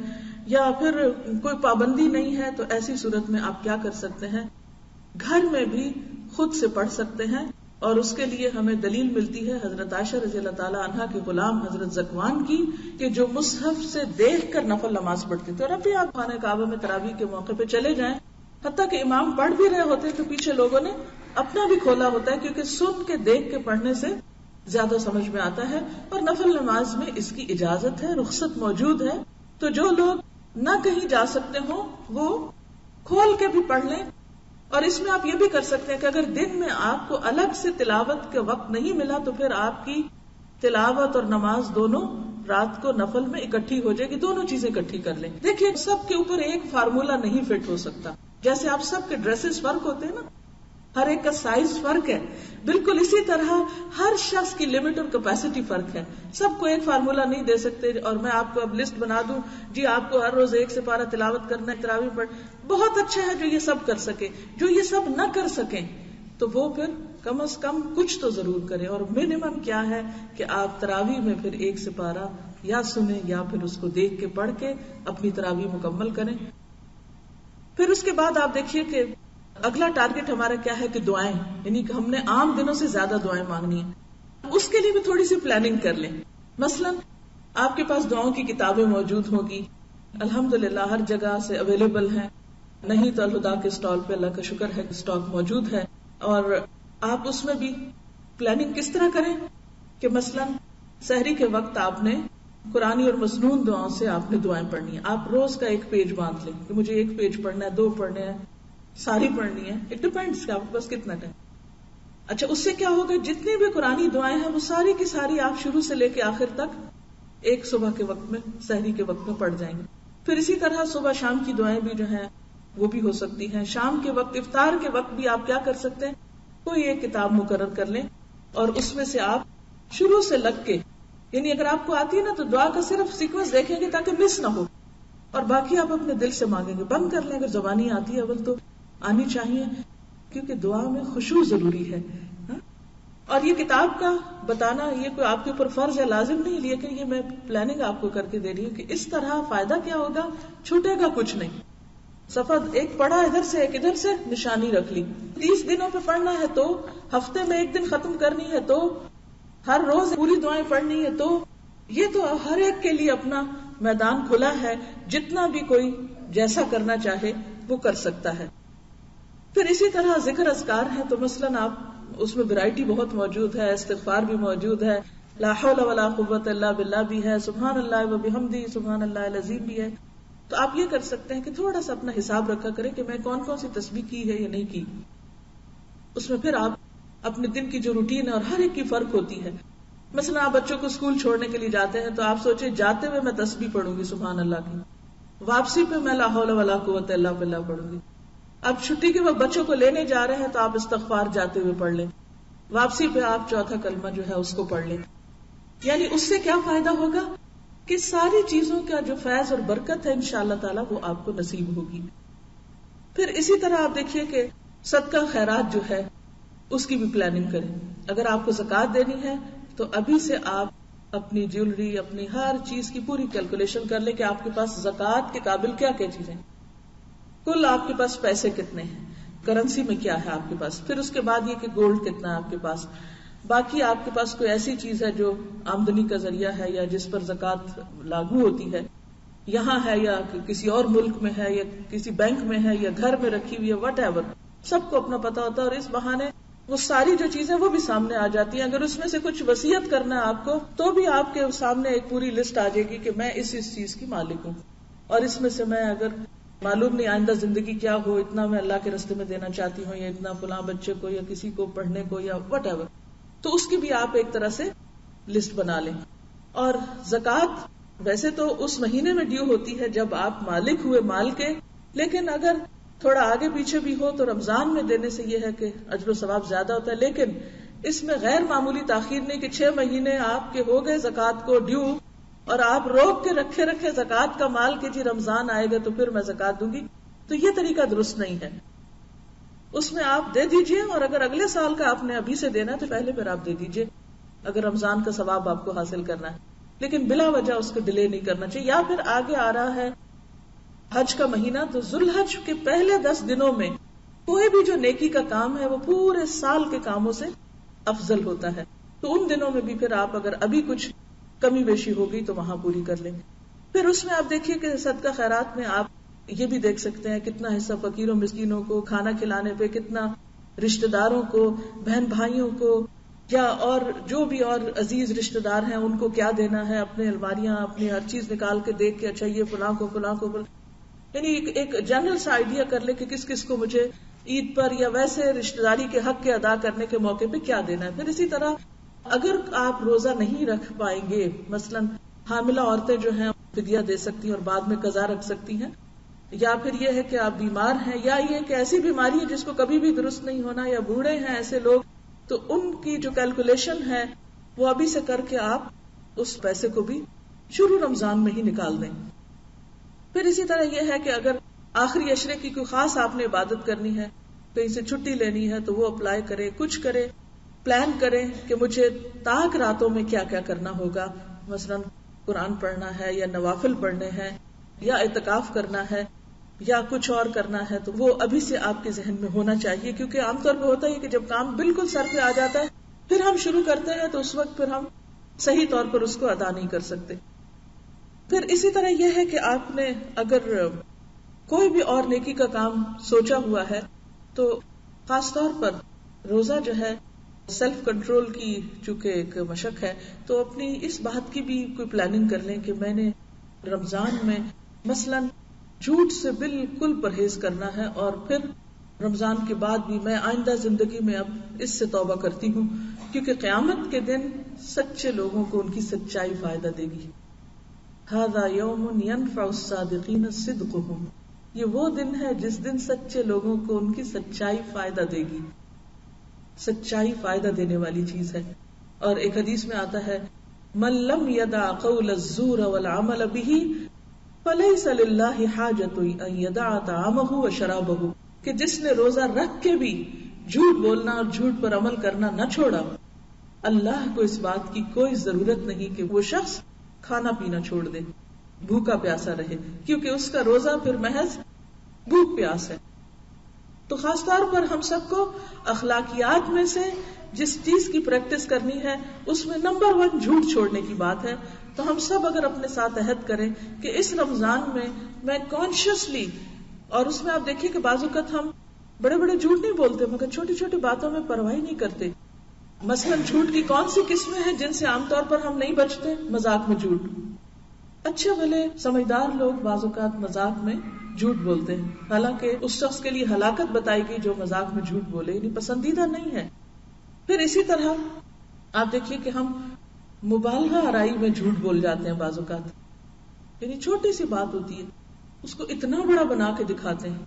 یا پھر کوئی پابندی نہیں ہے، تو ایسی صورت میں آپ کیا کر سکتے ہیں؟ گھر میں بھی خود سے پڑھ سکتے ہیں، اور اس کے لیے ہمیں دلیل ملتی ہے حضرت عائشہ رضی اللہ تعالی عنہا کے غلام حضرت زکوان کی، کہ جو مصحف سے دیکھ کر نفل نماز پڑھتے تھے. اور اب بھی آپ خانہ کعبہ میں تراویح کے موقع پہ چلے جائیں، حتیٰ کہ امام پڑھ بھی رہے ہوتے تو پیچھے لوگوں نے اپنا بھی کھولا ہوتا ہے، کیونکہ سن کے دیکھ کے پڑھنے سے زیادہ سمجھ میں آتا ہے. اور نفل نماز میں اس کی اجازت ہے، رخصت موجود ہے. تو جو لوگ نہ کہیں جا سکتے ہوں وہ کھول کے بھی پڑھ لیں. اور اس میں آپ یہ بھی کر سکتے ہیں کہ اگر دن میں آپ کو الگ سے تلاوت کے وقت نہیں ملا تو پھر آپ کی تلاوت اور نماز دونوں رات کو نفل میں اکٹھی ہو جائے گی، دونوں چیزیں اکٹھی کر لیں. دیکھیے سب کے اوپر ایک فارمولا نہیں فٹ ہو سکتا. جیسے آپ سب کے ڈریسز فرق ہوتے ہیں نا، ہر ایک کا سائز فرق ہے، بالکل اسی طرح ہر شخص کی لمٹ اور کیپیسٹی فرق ہے. سب کو ایک فارمولا نہیں دے سکتے اور میں آپ کو اب لسٹ بنا دوں جی آپ کو ہر روز 1 سپارہ تلاوت کرنا ہے، تراویح پڑھ. بہت اچھا ہے جو یہ سب کر سکے. جو یہ سب نہ کر سکیں تو وہ پھر کم از کم کچھ تو ضرور کریں. اور منیمم کیا ہے کہ آپ تراویح میں پھر 1 سپارہ یا سنیں یا پھر اس کو دیکھ کے پڑھ کے اپنی تراویح مکمل کریں. پھر اس کے بعد آپ دیکھیے کہ اگلا ٹارگٹ ہمارا کیا ہے کہ دعائیں، یعنی کہ ہم نے عام دنوں سے زیادہ دعائیں مانگنی ہیں. اس کے لیے بھی تھوڑی سی پلاننگ کر لیں. مثلا آپ کے پاس دعاؤں کی کتابیں موجود ہوگی، الحمدللہ ہر جگہ سے اویلیبل ہیں. نہیں تو الہدا کے اسٹال پہ اللہ کا شکر ہے اسٹاک موجود ہے. اور آپ اس میں بھی پلاننگ کس طرح کریں کہ مثلا سحری کے وقت آپ نے قرآنی اور مسنون دعاؤں سے آپ نے دعائیں پڑھنی ہیں. آپ روز کا 1 پیج باندھ لیں کہ مجھے 1 پیج پڑھنا ہے، 2 پڑھنے ہیں، ساری پڑھنی ہے. اٹ ڈیپینڈس کہ آپ کے پاس کتنا ٹائم. اچھا اس سے کیا ہوگا، جتنی بھی قرآنی دعائیں ہیں وہ ساری کی ساری آپ شروع سے لے کے آخر تک ایک صبح کے وقت میں، سحری کے وقت میں پڑھ جائیں گے. پھر اسی طرح صبح شام کی دعائیں بھی جو ہیں وہ بھی ہو سکتی ہیں. شام کے وقت، افطار کے وقت بھی آپ کیا کر سکتے ہیں، کوئی ایک کتاب مقرر کر لیں اور اس میں سے آپ شروع سے لگ کے، یعنی اگر آپ کو آتی ہے نا تو دعا کا صرف سیکوینس دیکھیں گے تاکہ مس نہ ہو، اور باقی آپ اپنے دل سے مانگیں گے. بند کر لیں اگر زبانی آتی ہے، اول تو آنی چاہیے کیونکہ دعا میں خشوع ضروری ہے. اور یہ کتاب کا بتانا یہ کوئی آپ کے اوپر فرض ہے، لازم نہیں، لیکن یہ میں پلاننگ آپ کو کر کے دے رہی ہوں کہ اس طرح فائدہ کیا ہوگا، چھوٹے گا کچھ نہیں. صفحہ ایک پڑھا ادھر سے ایک ادھر سے نشانی رکھ لی. 30 دنوں پہ پڑھنا ہے تو ہفتے میں 1 دن ختم کرنی ہے تو ہر روز پوری دعائیں پڑھنی ہے تو یہ تو ہر ایک کے لیے اپنا میدان کھلا ہے. جتنا بھی کوئی جیسا کرنا چاہے وہ کر سکتا ہے. پھر اسی طرح ذکر اذکار ہے تو مثلاً آپ اس میں ویرائٹی بہت موجود ہے. استغفار بھی موجود ہے، لا حول ولا قوت الا باللہ بھی ہے، سبحان اللہ و بحمدہ سبحان اللہ العظیم بھی ہے. تو آپ یہ کر سکتے ہیں کہ تھوڑا سا اپنا حساب رکھا کریں کہ میں کون کون سی تسبیح کی ہے یا نہیں کی. اس میں پھر آپ اپنے دن کی جو روٹین ہے اور ہر ایک کی فرق ہوتی ہے. مثلا آپ بچوں کو اسکول چھوڑنے کے لیے جاتے ہیں تو آپ سوچیں جاتے ہوئے میں تسبیح پڑھوں گی سبحان اللہ کی، واپسی پہ میں لا حول ولا قوت الا باللہ پڑھوں گی. اب چھٹی کے وقت بچوں کو لینے جا رہے ہیں تو آپ استغفار جاتے ہوئے پڑھ لیں، واپسی پہ آپ چوتھا کلمہ جو ہے اس کو پڑھ لیں. یعنی اس سے کیا فائدہ ہوگا کہ ساری چیزوں کا جو فیض اور برکت ہے انشاءاللہ تعالی وہ آپ کو نصیب ہوگی. پھر اسی طرح آپ دیکھیے کہ صدقہ خیرات جو ہے اس کی بھی پلاننگ کریں. اگر آپ کو زکوٰۃ دینی ہے تو ابھی سے آپ اپنی جیولری، اپنی ہر چیز کی پوری کیلکولیشن کر لیں کہ آپ کے پاس زکوٰۃ کے قابل کیا کیا چیزیں، کل آپ کے پاس پیسے کتنے ہیں، کرنسی میں کیا ہے آپ کے پاس. پھر اس کے بعد یہ کہ گولڈ کتنا ہے آپ کے پاس. باقی آپ کے پاس کوئی ایسی چیز ہے جو آمدنی کا ذریعہ ہے یا جس پر زکوٰۃ لاگو ہوتی ہے، یہاں ہے یا کسی اور ملک میں ہے یا کسی بینک میں ہے یا گھر میں رکھی ہوئی ہے، وٹ ایور، سب کو اپنا پتا ہوتا ہے. اور اس بہانے وہ ساری جو چیزیں وہ بھی سامنے آ جاتی ہیں. اگر اس میں سے کچھ وصیت کرنا ہے آپ کو تو بھی آپ کے سامنے ایک پوری لسٹ آ جائے گی کہ میں اس چیز کی مالک ہوں اور اس میں سے میں اگر معلوم نہیں آئندہ زندگی کیا ہو، اتنا میں اللہ کے راستے میں دینا چاہتی ہوں یا اتنا فلاں بچے کو یا کسی کو پڑھنے کو یا وٹ ایور، تو اس کی بھی آپ ایک طرح سے لسٹ بنا لیں. اور زکوٰۃ ویسے تو اس مہینے میں ڈیو ہوتی ہے جب آپ مالک ہوئے مال کے، لیکن اگر تھوڑا آگے پیچھے بھی ہو تو رمضان میں دینے سے یہ ہے کہ اجر و ثواب زیادہ ہوتا ہے. لیکن اس میں غیر معمولی تاخیر نہیں کہ 6 مہینے آپ کے ہو گئے زکوٰۃ کو ڈیو اور آپ روک کے رکھے زکوٰۃ کا مال کہ جی رمضان آئے گا تو پھر میں زکوٰۃ دوں گی. تو یہ طریقہ درست نہیں ہے. اس میں آپ دے دیجئے اور اگر اگلے سال کا آپ نے ابھی سے دینا ہے تو پہلے پھر آپ دے دیجئے اگر رمضان کا ثواب آپ کو حاصل کرنا ہے. لیکن بلا وجہ اس کو ڈیلے نہیں کرنا چاہیے. یا پھر آگے آ رہا ہے حج کا مہینہ، تو ذوالحج کے پہلے 10 دنوں میں کوئی بھی جو نیکی کا کام ہے وہ پورے سال کے کاموں سے افضل ہوتا ہے. تو ان دنوں میں بھی پھر آپ اگر ابھی کچھ کمی بیشی ہو گئی تو وہاں پوری کر لیں. پھر اس میں آپ دیکھیے کہ صدقہ خیرات میں آپ یہ بھی دیکھ سکتے ہیں کتنا حصہ فقیروں مسکینوں کو کھانا کھلانے پہ، کتنا رشتہ داروں کو، بہن بھائیوں کو، یا اور جو بھی اور عزیز رشتہ دار ہیں ان کو کیا دینا ہے. اپنے الماریاں اپنی ہر چیز نکال کے دیکھ کے اچھا یہ فلاں کو یعنی ایک جنرل سا آئیڈیا کر لے کہ کس کس کو مجھے عید پر یا ویسے رشتہ داری کے حق کے ادا کرنے کے موقع پہ کیا دینا ہے. پھر اسی طرح اگر آپ روزہ نہیں رکھ پائیں گے، مثلا حاملہ عورتیں جو ہیں فدیہ دے سکتی ہیں اور بعد میں قضا رکھ سکتی ہیں. یا پھر یہ ہے کہ آپ بیمار ہیں، یا یہ کہ ایسی بیماری ہے جس کو کبھی بھی درست نہیں ہونا، یا بوڑھے ہیں ایسے لوگ، تو ان کی جو کیلکولیشن ہے وہ ابھی سے کر کے آپ اس پیسے کو بھی شروع رمضان میں ہی نکال دیں. پھر اسی طرح یہ ہے کہ اگر آخری عشرے کی کوئی خاص آپ نے عبادت کرنی ہے، کہیں سے چھٹی لینی ہے، تو وہ اپلائی کرے، کچھ کرے، پلان کریں کہ مجھے تاک راتوں میں کیا کیا کرنا ہوگا. مثلا قرآن پڑھنا ہے، یا نوافل پڑھنے ہیں، یا اعتکاف کرنا ہے، یا کچھ اور کرنا ہے، تو وہ ابھی سے آپ کے ذہن میں ہونا چاہیے. کیونکہ عام طور پہ ہوتا ہے کہ جب کام بالکل سر پہ آ جاتا ہے پھر ہم شروع کرتے ہیں تو اس وقت پھر ہم صحیح طور پر اس کو ادا نہیں کر سکتے. پھر اسی طرح یہ ہے کہ آپ نے اگر کوئی بھی اور نیکی کا کام سوچا ہوا ہے تو خاص طور پر روزہ جو ہے سیلف کنٹرول کی چونکہ ایک مشق ہے، تو اپنی اس بات کی بھی کوئی پلاننگ کر لیں کہ میں نے رمضان میں مثلا جھوٹ سے بالکل پرہیز کرنا ہے، اور پھر رمضان کے بعد بھی میں آئندہ زندگی میں اب اس سے توبہ کرتی ہوں، کیونکہ قیامت کے دن سچے لوگوں کو ان کی سچائی فائدہ دے گی. ھذا یوم ینفع الصادقین صدقہم، یہ وہ دن ہے جس دن سچے لوگوں کو ان کی سچائی فائدہ دے گی. سچائی فائدہ دینے والی چیز ہے. اور ایک حدیث میں آتا ہے من لم يدع قول الزور والعمل به فليس لله حاجة ان يدع طعامه وشرابه، کہ جس نے روزہ رکھ کے بھی جھوٹ بولنا اور جھوٹ پر عمل کرنا نہ چھوڑا، اللہ کو اس بات کی کوئی ضرورت نہیں کہ وہ شخص کھانا پینا چھوڑ دے، بھوکا پیاسا رہے، کیونکہ اس کا روزہ پھر محض بھوک پیاس ہے. تو خاص طور پر ہم سب کو اخلاقیات میں سے جس چیز کی پریکٹس کرنی ہے اس میں نمبر 1 جھوٹ چھوڑنے کی بات ہے. تو ہم سب اگر اپنے ساتھ عہد کریں کہ اس رمضان میں کانشیسلی، اور اس میں آپ دیکھیے کہ بعض اوقات ہم بڑے بڑے جھوٹ نہیں بولتے مگر چھوٹی چھوٹی باتوں میں پرواہ نہیں کرتے. مثلا جھوٹ کی کون سی قسمیں ہیں جن سے عام طور پر ہم نہیں بچتے؟ مذاق میں جھوٹ. اچھے بھلے سمجھدار لوگ بعض اوقات مذاق میں جھوٹ بولتے ہیں، حالانکہ اس شخص کے لیے ہلاکت بتائی گئی جو مذاق میں جھوٹ بولے، یعنی پسندیدہ نہیں ہے. پھر اسی طرح آپ دیکھیے کہ ہم مبالغہ آرائی میں جھوٹ بول جاتے ہیں بعض اوقات، یعنی چھوٹی سی بات ہوتی ہے اس کو اتنا بڑا بنا کے دکھاتے ہیں.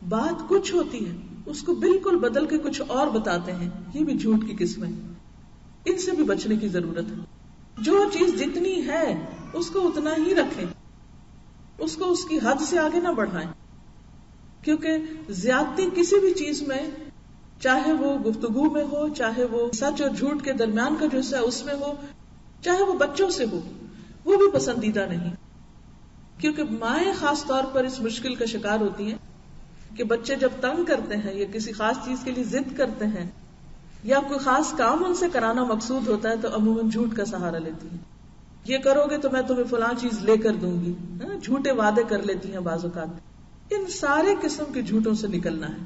بات کچھ ہوتی ہے اس کو بالکل بدل کے کچھ اور بتاتے ہیں. یہ بھی جھوٹ کی قسم ہے. ان سے بھی بچنے کی ضرورت ہے. جو چیز جتنی ہے اس کو اتنا ہی رکھیں، اس کو اس کی حد سے آگے نہ بڑھائیں، کیونکہ زیادتی کسی بھی چیز میں، چاہے وہ گفتگو میں ہو، چاہے وہ سچ اور جھوٹ کے درمیان کا جو حصہ ہے اس میں ہو، چاہے وہ بچوں سے ہو، وہ بھی پسندیدہ نہیں. کیونکہ مائیں خاص طور پر اس مشکل کا شکار ہوتی ہیں کہ بچے جب تنگ کرتے ہیں یا کسی خاص چیز کے لیے ضد کرتے ہیں یا کوئی خاص کام ان سے کرانا مقصود ہوتا ہے تو عموماً جھوٹ کا سہارا لیتی ہیں. یہ کرو گے تو میں تمہیں فلاں چیز لے کر دوں گی، جھوٹے وعدے کر لیتی ہیں بعض اوقات. ان سارے قسم کے جھوٹوں سے نکلنا ہے،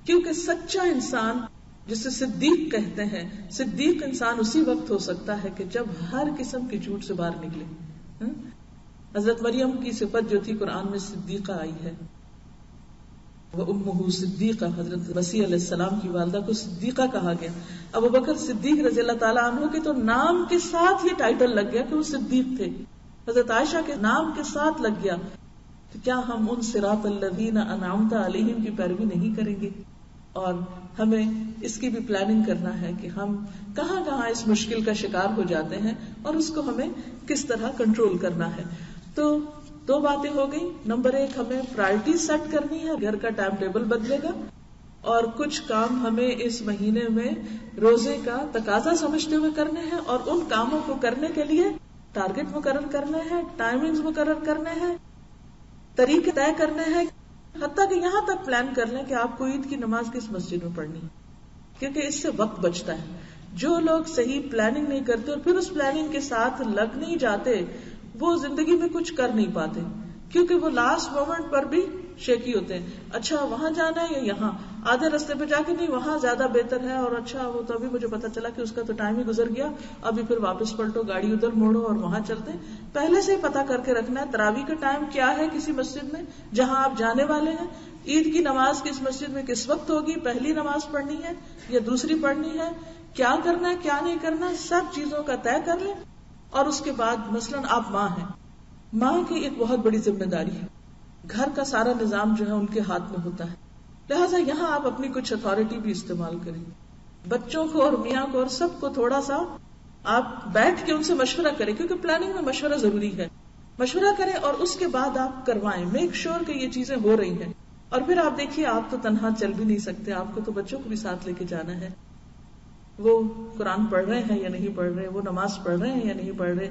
کیونکہ سچا انسان جسے صدیق کہتے ہیں، صدیق انسان اسی وقت ہو سکتا ہے کہ جب ہر قسم کے جھوٹ سے باہر نکلے. حضرت مریم کی صفت جو تھی قرآن میں صدیقہ آئی ہے، وَأُمُّهُ صدیقہ، حضرت مسیح علیہ السلام کی والدہ کو صدیقہ کہا گیا. ابو بکر صدیق رضی اللہ تعالیٰ عنہ کے تو نام کے ساتھ یہ ٹائٹل لگ گیا کہ وہ صدیق تھے. حضرت عائشہ کے نام کے ساتھ لگ گیا. تو کیا ہم ان صراط الذین انعمت علیہم کی پیروی نہیں کریں گے؟ اور ہمیں اس کی بھی پلاننگ کرنا ہے کہ ہم کہاں کہاں اس مشکل کا شکار ہو جاتے ہیں اور اس کو ہمیں کس طرح کنٹرول کرنا ہے. تو 2 باتیں ہو گئی. نمبر 1 ہمیں پرائرٹی سیٹ کرنی ہے، گھر کا ٹائم ٹیبل بدلے گا، اور کچھ کام ہمیں اس مہینے میں روزے کا تقاضا سمجھتے ہوئے کرنے ہیں، اور ان کاموں کو کرنے کے لیے ٹارگٹ مقرر کرنے ہیں، ٹائمنگز مقرر کرنے ہیں، طریقے طے کرنے ہیں، حتیٰ کہ یہاں تک پلان کر لیں کہ آپ کو عید کی نماز کس مسجد میں پڑھنی ہے، کیونکہ اس سے وقت بچتا ہے. جو لوگ صحیح پلاننگ نہیں کرتے اور پھر اس پلاننگ کے ساتھ لگ نہیں جاتے وہ زندگی میں کچھ کر نہیں پاتے، کیونکہ وہ لاسٹ مومنٹ پر بھی شیکی ہوتے ہیں. اچھا وہاں جانا ہے یا یہاں، آدھے رستے پہ جا کے نہیں وہاں زیادہ بہتر ہے، اور اچھا وہ تو ابھی مجھے پتا چلا کہ اس کا تو ٹائم ہی گزر گیا، ابھی پھر واپس پلٹو، گاڑی ادھر موڑو اور وہاں چلتے ہیں. پہلے سے ہی پتا کر کے رکھنا ہے تراویح کا ٹائم کیا ہے کسی مسجد میں جہاں آپ جانے والے ہیں، عید کی نماز کس مسجد میں کس وقت ہوگی، پہلی نماز پڑھنی ہے یا دوسری پڑھنی ہے، کیا کرنا ہے کیا نہیں کرنا، سب چیزوں کا طے کر لیں. اور اس کے بعد مثلاً آپ ماں ہیں، ماں کی ایک بہت بڑی ذمہ داری ہے، گھر کا سارا نظام جو ہے ان کے ہاتھ میں ہوتا ہے، لہٰذا یہاں آپ اپنی کچھ اتھارٹی بھی استعمال کریں. بچوں کو اور میاں کو اور سب کو تھوڑا سا آپ بیٹھ کے ان سے مشورہ کریں، کیونکہ پلاننگ میں مشورہ ضروری ہے. مشورہ کریں اور اس کے بعد آپ کروائیں، میک شور کہ یہ چیزیں ہو رہی ہیں. اور پھر آپ دیکھیے آپ تو تنہا چل بھی نہیں سکتے، آپ کو تو بچوں کو بھی ساتھ لے کے جانا ہے. وہ قرآن پڑھ رہے ہیں یا نہیں پڑھ رہے، وہ نماز پڑھ رہے ہیں یا نہیں پڑھ رہے،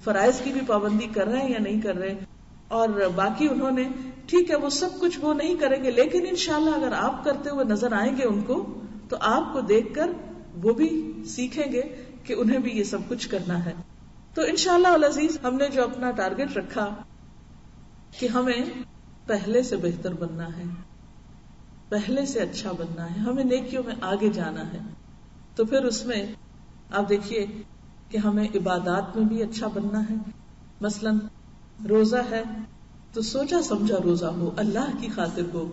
فرائض کی بھی پابندی کر رہے ہیں یا نہیں کر رہے. اور باقی انہوں نے ٹھیک ہے وہ سب کچھ وہ نہیں کریں گے، لیکن انشاءاللہ اگر آپ کرتے ہوئے نظر آئیں گے ان کو تو آپ کو دیکھ کر وہ بھی سیکھیں گے کہ انہیں بھی یہ سب کچھ کرنا ہے. تو انشاءاللہ العزیز ہم نے جو اپنا ٹارگٹ رکھا کہ ہمیں پہلے سے بہتر بننا ہے، پہلے سے اچھا بننا ہے، ہمیں نیکیوں میں آگے جانا ہے، تو پھر اس میں آپ دیکھیے کہ ہمیں عبادات میں بھی اچھا بننا ہے. مثلاً روزہ ہے تو سوچا سمجھا روزہ ہو، اللہ کی خاطر ہو.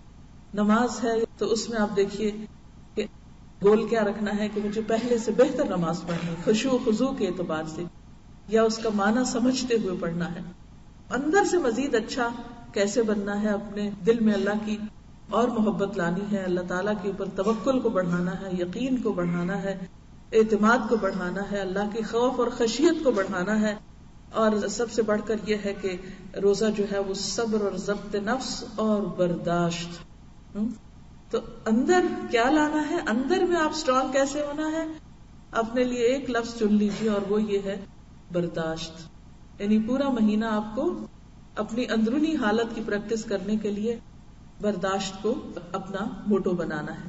نماز ہے تو اس میں آپ دیکھیے کہ گول کیا رکھنا ہے کہ مجھے پہلے سے بہتر نماز پڑھنی، خشوع و خضوع کے اعتبار سے، یا اس کا معنی سمجھتے ہوئے پڑھنا ہے. اندر سے مزید اچھا کیسے بننا ہے، اپنے دل میں اللہ کی اور محبت لانی ہے، اللہ تعالیٰ کے اوپر توکل کو بڑھانا ہے، یقین کو بڑھانا ہے، اعتماد کو بڑھانا ہے، اللہ کے خوف اور خشیت کو بڑھانا ہے. اور سب سے بڑھ کر یہ ہے کہ روزہ جو ہے وہ صبر اور ضبط نفس اور برداشت. تو اندر کیا لانا ہے، اندر میں آپ اسٹرانگ کیسے ہونا ہے، اپنے لیے ایک لفظ چن لیجیے اور وہ یہ ہے برداشت. یعنی پورا مہینہ آپ کو اپنی اندرونی حالت کی پریکٹس کرنے کے لیے برداشت کو اپنا موٹو بنانا ہے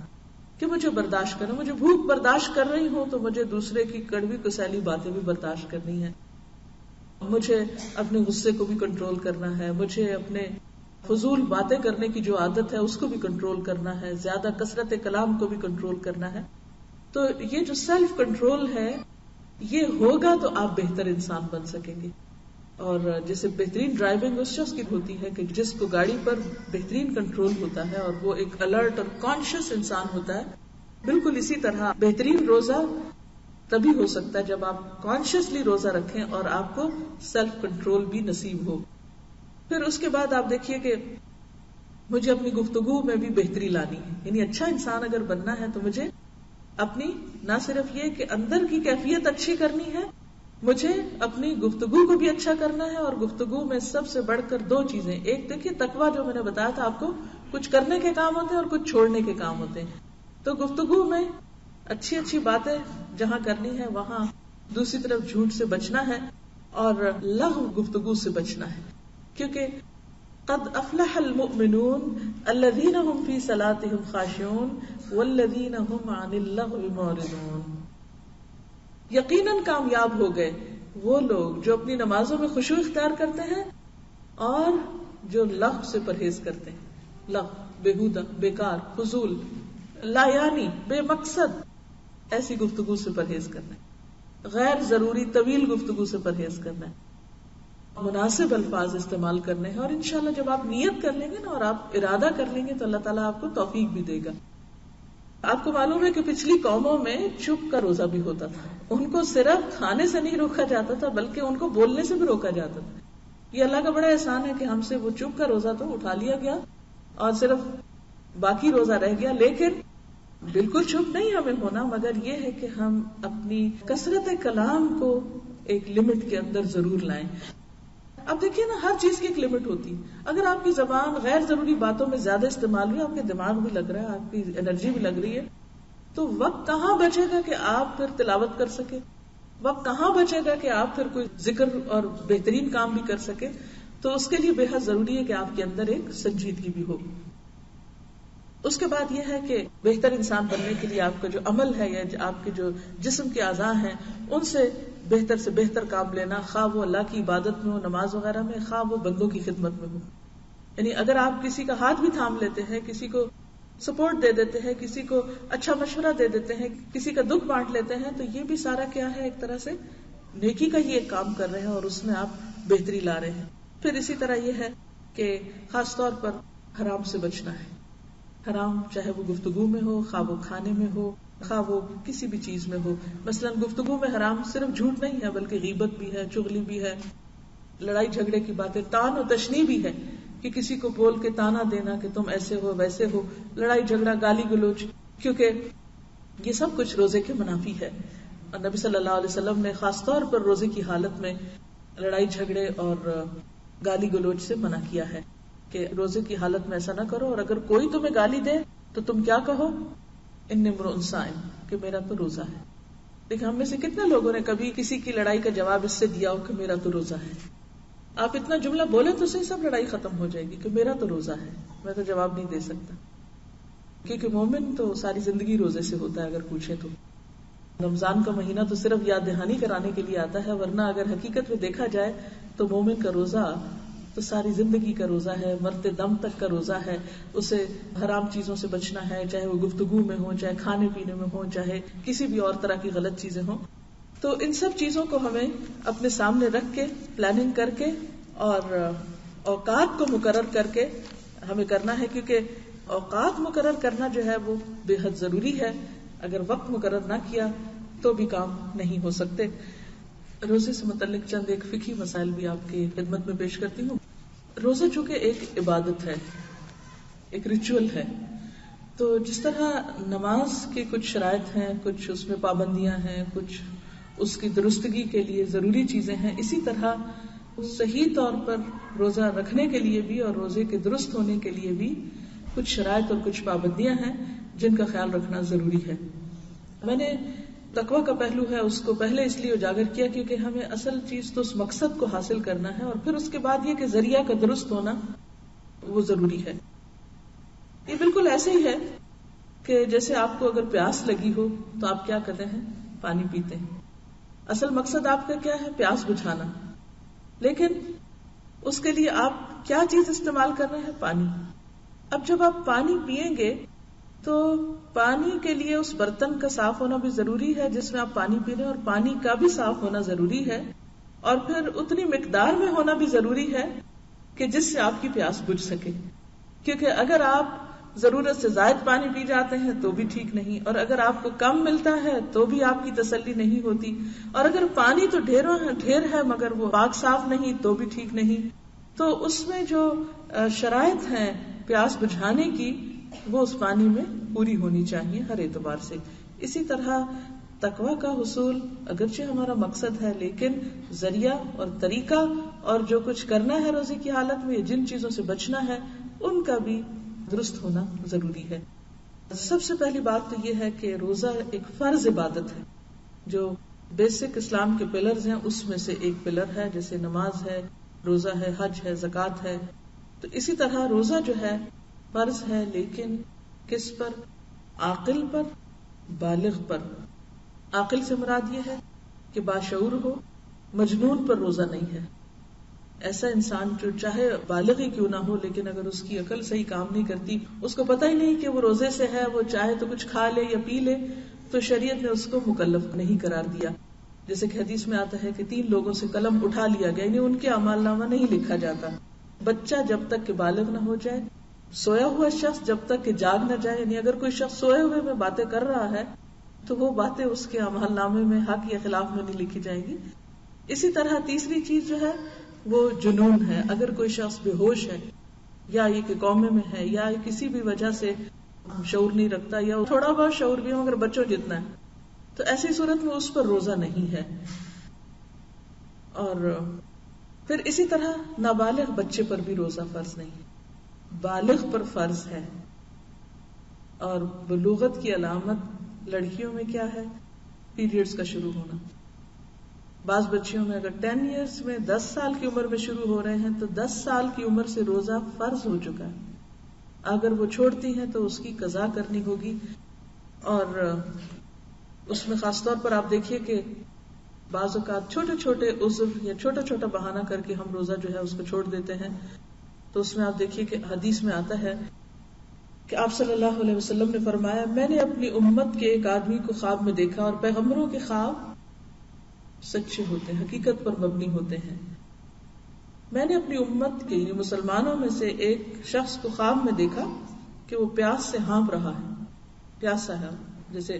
کہ مجھے برداشت کرنا، مجھے بھوک برداشت کر رہی ہوں تو مجھے دوسرے کی کڑوی کسیلی باتیں بھی برداشت کرنی ہے، مجھے اپنے غصے کو بھی کنٹرول کرنا ہے، مجھے اپنے فضول باتیں کرنے کی جو عادت ہے اس کو بھی کنٹرول کرنا ہے، زیادہ کثرت کلام کو بھی کنٹرول کرنا ہے. تو یہ جو سیلف کنٹرول ہے یہ ہوگا تو آپ بہتر انسان بن سکیں گے. اور جیسے بہترین ڈرائیونگ اس شخص کی ہوتی ہے کہ جس کو گاڑی پر بہترین کنٹرول ہوتا ہے اور وہ ایک الرٹ اور کانشیس انسان ہوتا ہے، بالکل اسی طرح بہترین روزہ تبھی ہو سکتا ہے جب آپ کانشیسلی روزہ رکھیں اور آپ کو سیلف کنٹرول بھی نصیب ہو. پھر اس کے بعد آپ دیکھیے کہ مجھے اپنی گفتگو میں بھی بہتری لانی ہے، یعنی اچھا انسان اگر بننا ہے تو مجھے اپنی نہ صرف یہ کہ اندر کی کیفیت اچھی کرنی ہے، مجھے اپنی گفتگو کو بھی اچھا کرنا ہے. اور گفتگو میں سب سے بڑھ کر دو چیزیں، ایک دیکھیے تقویٰ جو میں نے بتایا تھا آپ کو، کچھ کرنے کے کام ہوتے ہیں اور کچھ چھوڑنے کے کام ہوتے ہیں. تو گفتگو میں اچھی اچھی باتیں جہاں کرنی ہے وہاں، دوسری طرف جھوٹ سے بچنا ہے اور لغو گفتگو سے بچنا ہے، کیونکہ قد افلح المؤمنون الذین هم فی صلاتهم خاشعون والذین هم عن اللغو معرضون. یقیناً کامیاب ہو گئے وہ لوگ جو اپنی نمازوں میں خشوع اختیار کرتے ہیں اور جو لغو سے پرہیز کرتے ہیں. لغو بےہودہ، بیکار، فضول، لا یعنی، بے مقصد ایسی گفتگو سے پرہیز کرنا ہے، غیر ضروری طویل گفتگو سے پرہیز کرنا ہے، مناسب الفاظ استعمال کرنے ہیں. اور انشاءاللہ جب آپ نیت کر لیں گے نا اور آپ ارادہ کر لیں گے تو اللہ تعالیٰ آپ کو توفیق بھی دے گا. آپ کو معلوم ہے کہ پچھلی قوموں میں چپ کا روزہ بھی ہوتا تھا، ان کو صرف کھانے سے نہیں روکا جاتا تھا بلکہ ان کو بولنے سے بھی روکا جاتا تھا. یہ اللہ کا بڑا احسان ہے کہ ہم سے وہ چپ کا روزہ تو اٹھا لیا گیا اور صرف باقی روزہ رہ گیا. لیکن بالکل چپ نہیں ہمیں ہونا، مگر یہ ہے کہ ہم اپنی کثرت کلام کو ایک لمٹ کے اندر ضرور لائیں. اب دیکھیے نا، ہر چیز کی ایک لمٹ ہوتی ہے. اگر آپ کی زبان غیر ضروری باتوں میں زیادہ استعمال ہوئی، آپ کے دماغ بھی لگ رہا ہے، آپ کی انرجی بھی لگ رہی ہے، تو وقت کہاں بچے گا کہ آپ پھر تلاوت کر سکے، وقت کہاں بچے گا کہ آپ پھر کوئی ذکر اور بہترین کام بھی کر سکے. تو اس کے لیے بے حد ضروری ہے کہ آپ کے اندر ایک سنجیدگی بھی ہو. اس کے بعد یہ ہے کہ بہتر انسان بننے کے لیے آپ کا جو عمل ہے یا آپ کے جو جسم کے اعضاء ہیں ان سے بہتر کام لینا، خواہ وہ اللہ کی عبادت میں ہو، نماز وغیرہ میں، خواہ وہ بندوں کی خدمت میں ہو. یعنی اگر آپ کسی کا ہاتھ بھی تھام لیتے ہیں، کسی کو سپورٹ دے دیتے ہیں، کسی کو اچھا مشورہ دے دیتے ہیں، کسی کا دکھ بانٹ لیتے ہیں، تو یہ بھی سارا کیا ہے، ایک طرح سے نیکی کا ہی ایک کام کر رہے ہیں اور اس میں آپ بہتری لا رہے ہیں. پھر اسی طرح یہ ہے کہ خاص طور پر حرام سے بچنا ہے. حرام چاہے وہ گفتگو میں ہو، خواہ وہ کھانے میں ہو، خواہ وہ کسی بھی چیز میں ہو. مثلا گفتگو میں حرام صرف جھوٹ نہیں ہے بلکہ غیبت بھی ہے، چغلی بھی ہے، لڑائی جھگڑے کی باتیں، تان و تشنیع بھی ہے کہ کسی کو بول کے تانا دینا کہ تم ایسے ہو ویسے ہو، لڑائی جھگڑا، گالی گلوچ، کیونکہ یہ سب کچھ روزے کے منافی ہے. اور نبی صلی اللہ علیہ وسلم نے خاص طور پر روزے کی حالت میں لڑائی جھگڑے اور گالی گلوچ سے منع کیا ہے کہ روزے کی حالت میں ایسا نہ کرو، اور اگر کوئی تمہیں گالی دے تو تم کیا کہو، انی امرؤ صائم، کہ میرا تو روزہ ہے. لیکن ہم میں سے کتنے لوگوں نے کبھی کسی کی لڑائی کا جواب اس سے دیا ہو کہ میرا تو روزہ ہے. آپ اتنا جملہ بولے تو صحیح، سب لڑائی ختم ہو جائے گی کہ میرا تو روزہ ہے، میں تو جواب نہیں دے سکتا. کیونکہ مومن تو ساری زندگی روزے سے ہوتا ہے. اگر پوچھے تو رمضان کا مہینہ تو صرف یاد دہانی کرانے کے لیے آتا ہے، ورنہ اگر حقیقت میں دیکھا جائے تو مومن کا روزہ تو ساری زندگی کا روزہ ہے، مرتے دم تک کا روزہ ہے. اسے حرام چیزوں سے بچنا ہے، چاہے وہ گفتگو میں ہو، چاہے کھانے پینے میں ہو، چاہے کسی بھی اور طرح کی غلط چیزیں ہوں. تو ان سب چیزوں کو ہمیں اپنے سامنے رکھ کے، پلاننگ کر کے اور اوقات کو مقرر کر کے ہمیں کرنا ہے. کیونکہ اوقات مقرر کرنا جو ہے وہ بے حد ضروری ہے. اگر وقت مقرر نہ کیا تو بھی کام نہیں ہو سکتے. روزے سے متعلق چند ایک فقہی مسائل بھی آپ کی خدمت میں پیش کرتی ہوں. روزہ چونکہ ایک عبادت ہے، ایک ریچول ہے، تو جس طرح نماز کی کچھ شرائط ہیں، کچھ اس میں پابندیاں ہیں، کچھ اس کی درستگی کے لیے ضروری چیزیں ہیں، اسی طرح صحیح طور پر روزہ رکھنے کے لیے بھی اور روزے کے درست ہونے کے لیے بھی کچھ شرائط اور کچھ پابندیاں ہیں جن کا خیال رکھنا ضروری ہے. میں نے تقویٰ کا پہلو ہے اس کو پہلے اس لیے اجاگر کیا کیونکہ ہمیں اصل چیز تو اس مقصد کو حاصل کرنا ہے، اور پھر اس کے بعد یہ کہ ذریعہ کا درست ہونا وہ ضروری ہے. یہ بالکل ایسے ہی ہے کہ جیسے آپ کو اگر پیاس لگی ہو تو آپ کیا کرتے ہیں، پانی پیتے ہیں. اصل مقصد آپ کا کیا ہے، پیاس بجھانا. لیکن اس کے لیے آپ کیا چیز استعمال کر رہے ہیں، پانی. اب جب آپ پانی پیئیں گے تو پانی کے لیے اس برتن کا صاف ہونا بھی ضروری ہے جس میں آپ پانی پی رہے ہیں، اور پانی کا بھی صاف ہونا ضروری ہے، اور پھر اتنی مقدار میں ہونا بھی ضروری ہے کہ جس سے آپ کی پیاس بجھ سکے. کیونکہ اگر آپ ضرورت سے زائد پانی پی جاتے ہیں تو بھی ٹھیک نہیں، اور اگر آپ کو کم ملتا ہے تو بھی آپ کی تسلی نہیں ہوتی، اور اگر پانی تو ڈھیر ہے مگر وہ پاک صاف نہیں تو بھی ٹھیک نہیں. تو اس میں جو شرائط ہیں پیاس بجھانے کی وہ اس پانی میں پوری ہونی چاہیے ہر اعتبار سے. اسی طرح تقویٰ کا حصول اگرچہ ہمارا مقصد ہے، لیکن ذریعہ اور طریقہ اور جو کچھ کرنا ہے روزے کی حالت میں، جن چیزوں سے بچنا ہے، ان کا بھی درست ہونا ضروری ہے. سب سے پہلی بات تو یہ ہے کہ روزہ ایک فرض عبادت ہے جو بیسک اسلام کے پلرز ہیں اس میں سے ایک پلر ہے، جیسے نماز ہے، روزہ ہے، حج ہے، زکوٰۃ ہے. تو اسی طرح روزہ جو ہے فرض ہے، لیکن کس پر؟ عاقل پر، بالغ پر. عاقل سے مراد یہ ہے کہ باشعور ہو، مجنون پر روزہ نہیں ہے. ایسا انسان جو چاہے بالغ ہی کیوں نہ ہو لیکن اگر اس کی عقل صحیح کام نہیں کرتی، اس کو پتہ ہی نہیں کہ وہ روزے سے ہے، وہ چاہے تو کچھ کھا لے یا پی لے، تو شریعت نے اس کو مکلف نہیں قرار دیا. جیسے کہ حدیث میں آتا ہے کہ 3 لوگوں سے قلم اٹھا لیا گیا، یعنی ان کے اعمال نامہ نہیں لکھا جاتا. بچہ جب تک کہ بالغ نہ ہو جائے، سویا ہوا شخص جب تک کہ جاگ نہ جائے، یعنی اگر کوئی شخص سوئے ہوئے میں باتیں کر رہا ہے تو وہ باتیں اس کے اعمال نامے میں حق یا خلاف میں نہیں لکھی جائیں گی. اسی طرح تیسری چیز جو ہے وہ جنون ہے. اگر کوئی شخص بے ہوش ہے، یا یہ کہ قومے میں ہے، یا کسی بھی وجہ سے شعور نہیں رکھتا، یا تھوڑا بہت شعور بھی ہو مگر بچوں جتنا ہے، تو ایسی صورت میں اس پر روزہ نہیں ہے. اور پھر اسی طرح نابالغ بچے پر بھی روزہ فرض نہیں ہے، بالغ پر فرض ہے. اور بلوغت کی علامت لڑکیوں میں کیا ہے؟ پیریڈز کا شروع ہونا. بعض بچیوں میں اگر 10 ایئرز میں 10 سال کی عمر میں شروع ہو رہے ہیں تو 10 سال کی عمر سے روزہ فرض ہو چکا ہے. اگر وہ چھوڑتی ہیں تو اس کی قضا کرنی ہوگی. اور اس میں خاص طور پر آپ دیکھیے کہ بعض اوقات چھوٹے چھوٹے عذر یا چھوٹا چھوٹا بہانہ کر کے ہم روزہ جو ہے اس کو چھوڑ دیتے ہیں. تو اس میں آپ دیکھیے کہ حدیث میں آتا ہے کہ آپ صلی اللہ علیہ وسلم نے فرمایا میں نے اپنی امت کے ایک آدمی کو خواب میں دیکھا, اور پیغمبروں کے خواب سچے ہوتے ہیں, حقیقت پر مبنی ہوتے ہیں. میں نے اپنی امت کے مسلمانوں میں سے ایک شخص کو خواب میں دیکھا کہ وہ پیاس سے ہانپ رہا ہے, پیاسا ہے, جیسے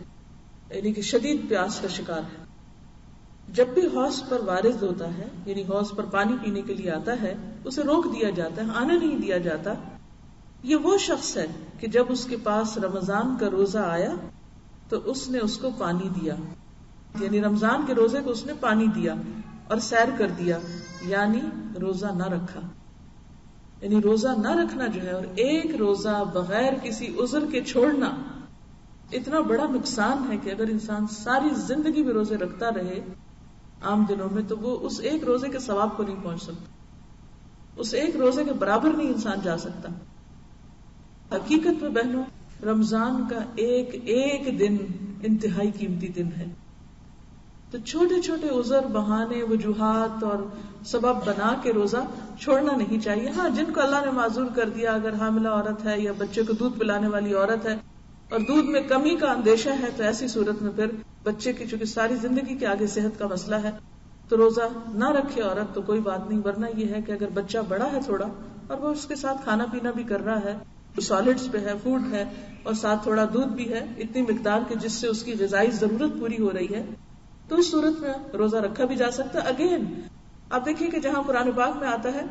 یعنی کہ شدید پیاس کا شکار ہے. جب بھی حوض پر وارد ہوتا ہے, یعنی حوض پر پانی پینے کے لیے آتا ہے, اسے روک دیا جاتا ہے, آنے نہیں دیا جاتا. یہ وہ شخص ہے کہ جب اس کے پاس رمضان کا روزہ آیا تو اس نے اس کو پانی دیا, یعنی رمضان کے روزے کو اس نے پانی دیا اور سیر کر دیا, یعنی روزہ نہ رکھا. یعنی روزہ نہ رکھنا جو ہے اور ایک روزہ بغیر کسی عذر کے چھوڑنا اتنا بڑا نقصان ہے کہ اگر انسان ساری زندگی میں روزے رکھتا رہے عام دنوں میں تو وہ اس ایک روزے کے ثواب کو نہیں پہنچ سکتا, اس ایک روزے کے برابر نہیں انسان جا سکتا. حقیقت میں بہنوں رمضان کا ایک ایک دن انتہائی قیمتی دن ہے. تو چھوٹے چھوٹے عذر, بہانے, وجوہات اور سبب بنا کے روزہ چھوڑنا نہیں چاہیے. ہاں جن کو اللہ نے معذور کر دیا, اگر حاملہ عورت ہے یا بچے کو دودھ پلانے والی عورت ہے اور دودھ میں کمی کا اندیشہ ہے, تو ایسی صورت میں پھر بچے کی چونکہ ساری زندگی کے آگے صحت کا مسئلہ ہے تو روزہ نہ رکھے عورت تو کوئی بات نہیں. ورنہ یہ ہے کہ اگر بچہ بڑا ہے تھوڑا اور وہ اس کے ساتھ کھانا پینا بھی کر رہا ہے, سالڈز پہ ہے, فوڈ ہے, اور ساتھ تھوڑا دودھ بھی ہے اتنی مقدار کے جس سے اس کی غذائی ضرورت پوری ہو رہی ہے, تو اس صورت میں روزہ رکھا بھی جا سکتا. اگین آپ دیکھیے کہ جہاں قرآن پاک میں آتا ہے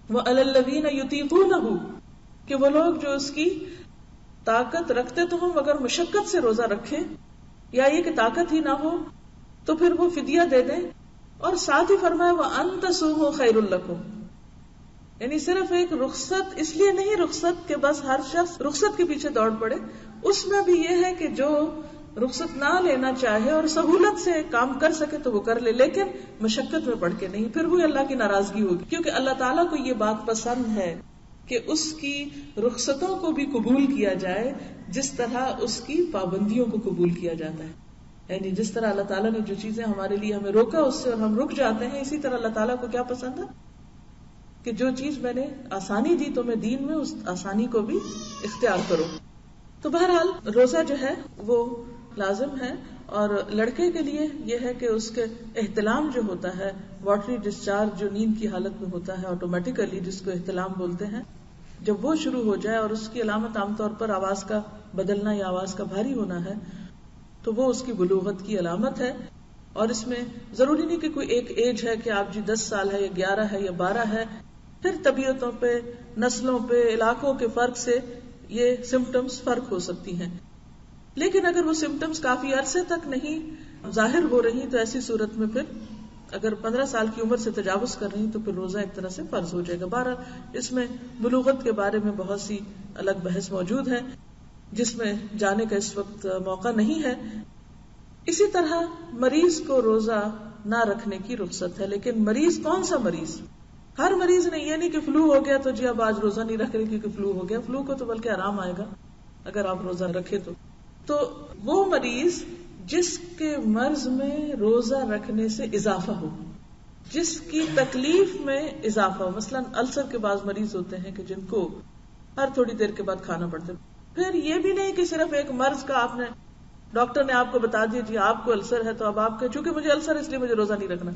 وَعَلَى الَّذِينَ يُطِيقُونَهُ کہ وہ لوگ جو اس کی طاقت رکھتے تو ہم مگر مشقت سے روزہ رکھیں, یا یہ کہ طاقت ہی نہ ہو تو پھر وہ فدیہ دے دیں. اور ساتھ ہی فرمایا وَأَن تَصُومُوا خَيْرٌ لَكُمْ, یعنی صرف ایک رخصت اس لیے نہیں رخصت کہ بس ہر شخص رخصت کے پیچھے دوڑ پڑے. اس میں بھی یہ ہے کہ جو رخصت نہ لینا چاہے اور سہولت سے کام کر سکے تو وہ کر لے, لیکن مشقت میں پڑ کے نہیں, پھر وہ اللہ کی ناراضگی ہوگی. کیونکہ اللہ تعالیٰ کو یہ بات پسند ہے کہ اس کی رخصتوں کو بھی قبول کیا جائے جس طرح اس کی پابندیوں کو قبول کیا جاتا ہے. یعنی جس طرح اللہ تعالیٰ نے جو چیزیں ہمارے لیے ہمیں روکا اس سے اور ہم رک جاتے ہیں, اسی طرح اللہ تعالیٰ کو کیا پسند ہے کہ جو چیز میں نے آسانی دی تو میں دین میں اس آسانی کو بھی اختیار کرو. تو بہرحال روزہ جو ہے وہ لازم ہے. اور لڑکے کے لیے یہ ہے کہ اس کے احتلام جو ہوتا ہے, واٹری ڈسچارج جو نیند کی حالت میں ہوتا ہے آٹومیٹیکلی, جس کو احتلام بولتے ہیں, جب وہ شروع ہو جائے اور اس کی علامت عام طور پر آواز کا بدلنا یا آواز کا بھاری ہونا ہے تو وہ اس کی بلوغت کی علامت ہے. اور اس میں ضروری نہیں کہ کوئی ایک ایج ہے کہ آپ 10 سال ہے یا 11 ہے یا 12 ہے, پھر طبیعتوں پہ, نسلوں پہ, علاقوں کے فرق سے یہ سمپٹمز فرق ہو سکتی ہیں. لیکن اگر وہ سمپٹمز کافی عرصے تک نہیں ظاہر ہو رہی تو ایسی صورت میں پھر اگر 15 سال کی عمر سے تجاوز کر رہی تو پھر روزہ ایک طرح سے فرض ہو جائے گا. بہرحال اس میں بلوغت کے بارے میں بہت سی الگ بحث موجود ہے جس میں جانے کا اس وقت موقع نہیں ہے. اسی طرح مریض کو روزہ نہ رکھنے کی رخصت ہے, لیکن مریض کون سا مریض؟ ہر مریض نے یہ نہیں کہ فلو ہو گیا تو جی اب آج روزہ نہیں رکھ رہے کیونکہ فلو ہو گیا. فلو کو تو بلکہ آرام آئے گا اگر آپ روزہ رکھے تو وہ مریض جس کے مرض میں روزہ رکھنے سے اضافہ ہو, جس کی تکلیف میں اضافہ ہو. مثلا السر کے بعض مریض ہوتے ہیں کہ جن کو ہر تھوڑی دیر کے بعد کھانا پڑتا ہے. پھر یہ بھی نہیں کہ صرف ایک مرض کا آپ نے ڈاکٹر نے آپ کو بتا دیا جی آپ کو السر ہے تو اب آپ کے چونکہ مجھے السر اس لیے مجھے روزہ نہیں رکھنا.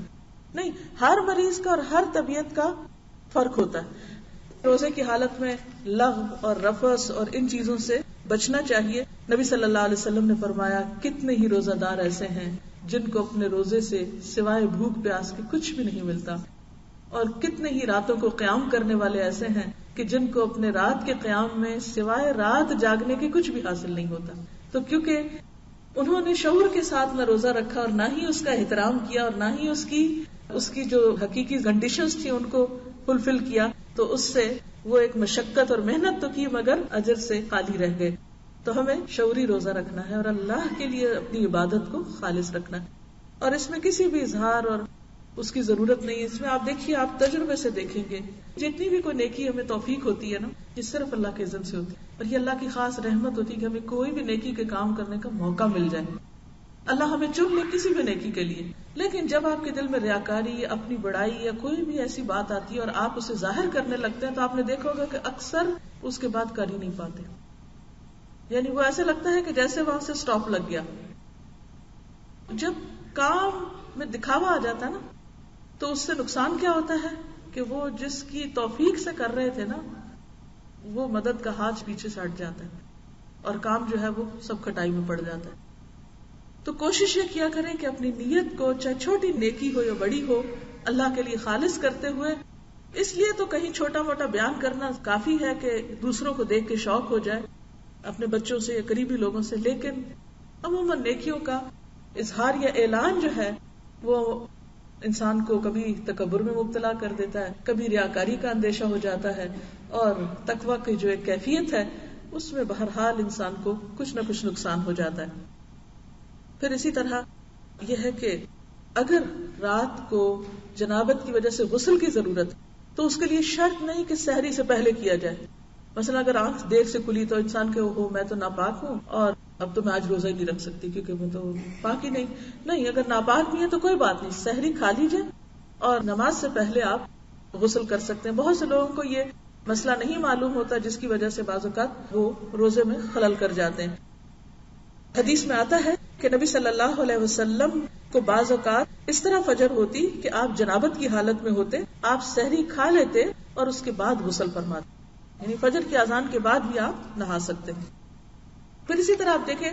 نہیں, ہر مریض کا اور ہر طبیعت کا فرق ہوتا ہے. روزے کی حالت میں لغو اور رفث اور ان چیزوں سے بچنا چاہیے. نبی صلی اللہ علیہ وسلم نے فرمایا کتنے ہی روزہ دار ایسے ہیں جن کو اپنے روزے سے سوائے بھوک پیاس کے کچھ بھی نہیں ملتا, اور کتنے ہی راتوں کو قیام کرنے والے ایسے ہیں کہ جن کو اپنے رات کے قیام میں سوائے رات جاگنے کے کچھ بھی حاصل نہیں ہوتا. تو کیونکہ انہوں نے شعور کے ساتھ نہ روزہ رکھا اور نہ ہی اس کا احترام کیا اور نہ ہی اس کی جو حقیقی کنڈیشنز تھی ان کو فلفل کیا, تو اس سے وہ ایک مشقت اور محنت تو کی مگر اجر سے خالی رہ گئے. تو ہمیں شعوری روزہ رکھنا ہے اور اللہ کے لیے اپنی عبادت کو خالص رکھنا ہے. اور اس میں کسی بھی اظہار اور اس کی ضرورت نہیں ہے. اس میں آپ دیکھیے، آپ تجربے سے دیکھیں گے جتنی بھی کوئی نیکی ہمیں توفیق ہوتی ہے نا، یہ صرف اللہ کے اذن سے ہوتی ہے، اور یہ اللہ کی خاص رحمت ہوتی ہے کہ ہمیں کوئی بھی نیکی کے کام کرنے کا موقع مل جائے. اللہ ہمیں چن لے کسی بھی نیکی کے لیے، لیکن جب آپ کے دل میں ریاکاری یا اپنی بڑائی یا کوئی بھی ایسی بات آتی ہے اور آپ اسے ظاہر کرنے لگتے ہیں، تو آپ نے دیکھا ہوگا کہ اکثر اس کے بعد کر ہی نہیں پاتے. یعنی وہ ایسے لگتا ہے کہ جیسے وہاں سے سٹاپ لگ گیا. جب کام میں دکھاوا آ جاتا ہے نا، تو اس سے نقصان کیا ہوتا ہے کہ وہ جس کی توفیق سے کر رہے تھے نا، وہ مدد کا ہاتھ پیچھے سے ہٹ جاتا ہے اور کام جو ہے وہ سب کھٹائی میں پڑ جاتا ہے. تو کوشش یہ کیا کریں کہ اپنی نیت کو، چاہے چھوٹی نیکی ہو یا بڑی ہو، اللہ کے لیے خالص کرتے ہوئے. اس لیے تو کہیں چھوٹا موٹا بیان کرنا کافی ہے کہ دوسروں کو دیکھ کے شوق ہو جائے، اپنے بچوں سے یا قریبی لوگوں سے، لیکن عموماً نیکیوں کا اظہار یا اعلان جو ہے وہ انسان کو کبھی تکبر میں مبتلا کر دیتا ہے، کبھی ریاکاری کا اندیشہ ہو جاتا ہے، اور تقویٰ کی جو ایک کیفیت ہے اس میں بہرحال انسان کو کچھ نہ کچھ نقصان ہو جاتا ہے. پھر اسی طرح یہ ہے کہ اگر رات کو جنابت کی وجہ سے غسل کی ضرورت، تو اس کے لیے شرط نہیں کہ سحری سے پہلے کیا جائے. مثلا اگر آنکھ دیر سے کھلی تو انسان کے میں تو ناپاک ہوں اور اب تو میں آج روزہ ہی نہیں رکھ سکتی کیونکہ میں تو پاک ہی نہیں. اگر ناپاک بھی ہے تو کوئی بات نہیں، سحری کھا لیجیے اور نماز سے پہلے آپ غسل کر سکتے ہیں. بہت سے لوگوں کو یہ مسئلہ نہیں معلوم ہوتا، جس کی وجہ سے بعض اوقات وہ روزے میں خلل کر جاتے ہیں. حدیث میں آتا ہے کہ نبی صلی اللہ علیہ وسلم کو بعض اوقات اس طرح فجر ہوتی کہ آپ جنابت کی حالت میں ہوتے، آپ سحری کھا لیتے اور اس کے بعد غسل فرماتے، یعنی فجر کی اذان کے بعد بھی آپ نہا سکتے ہیں. پھر اسی طرح آپ دیکھیں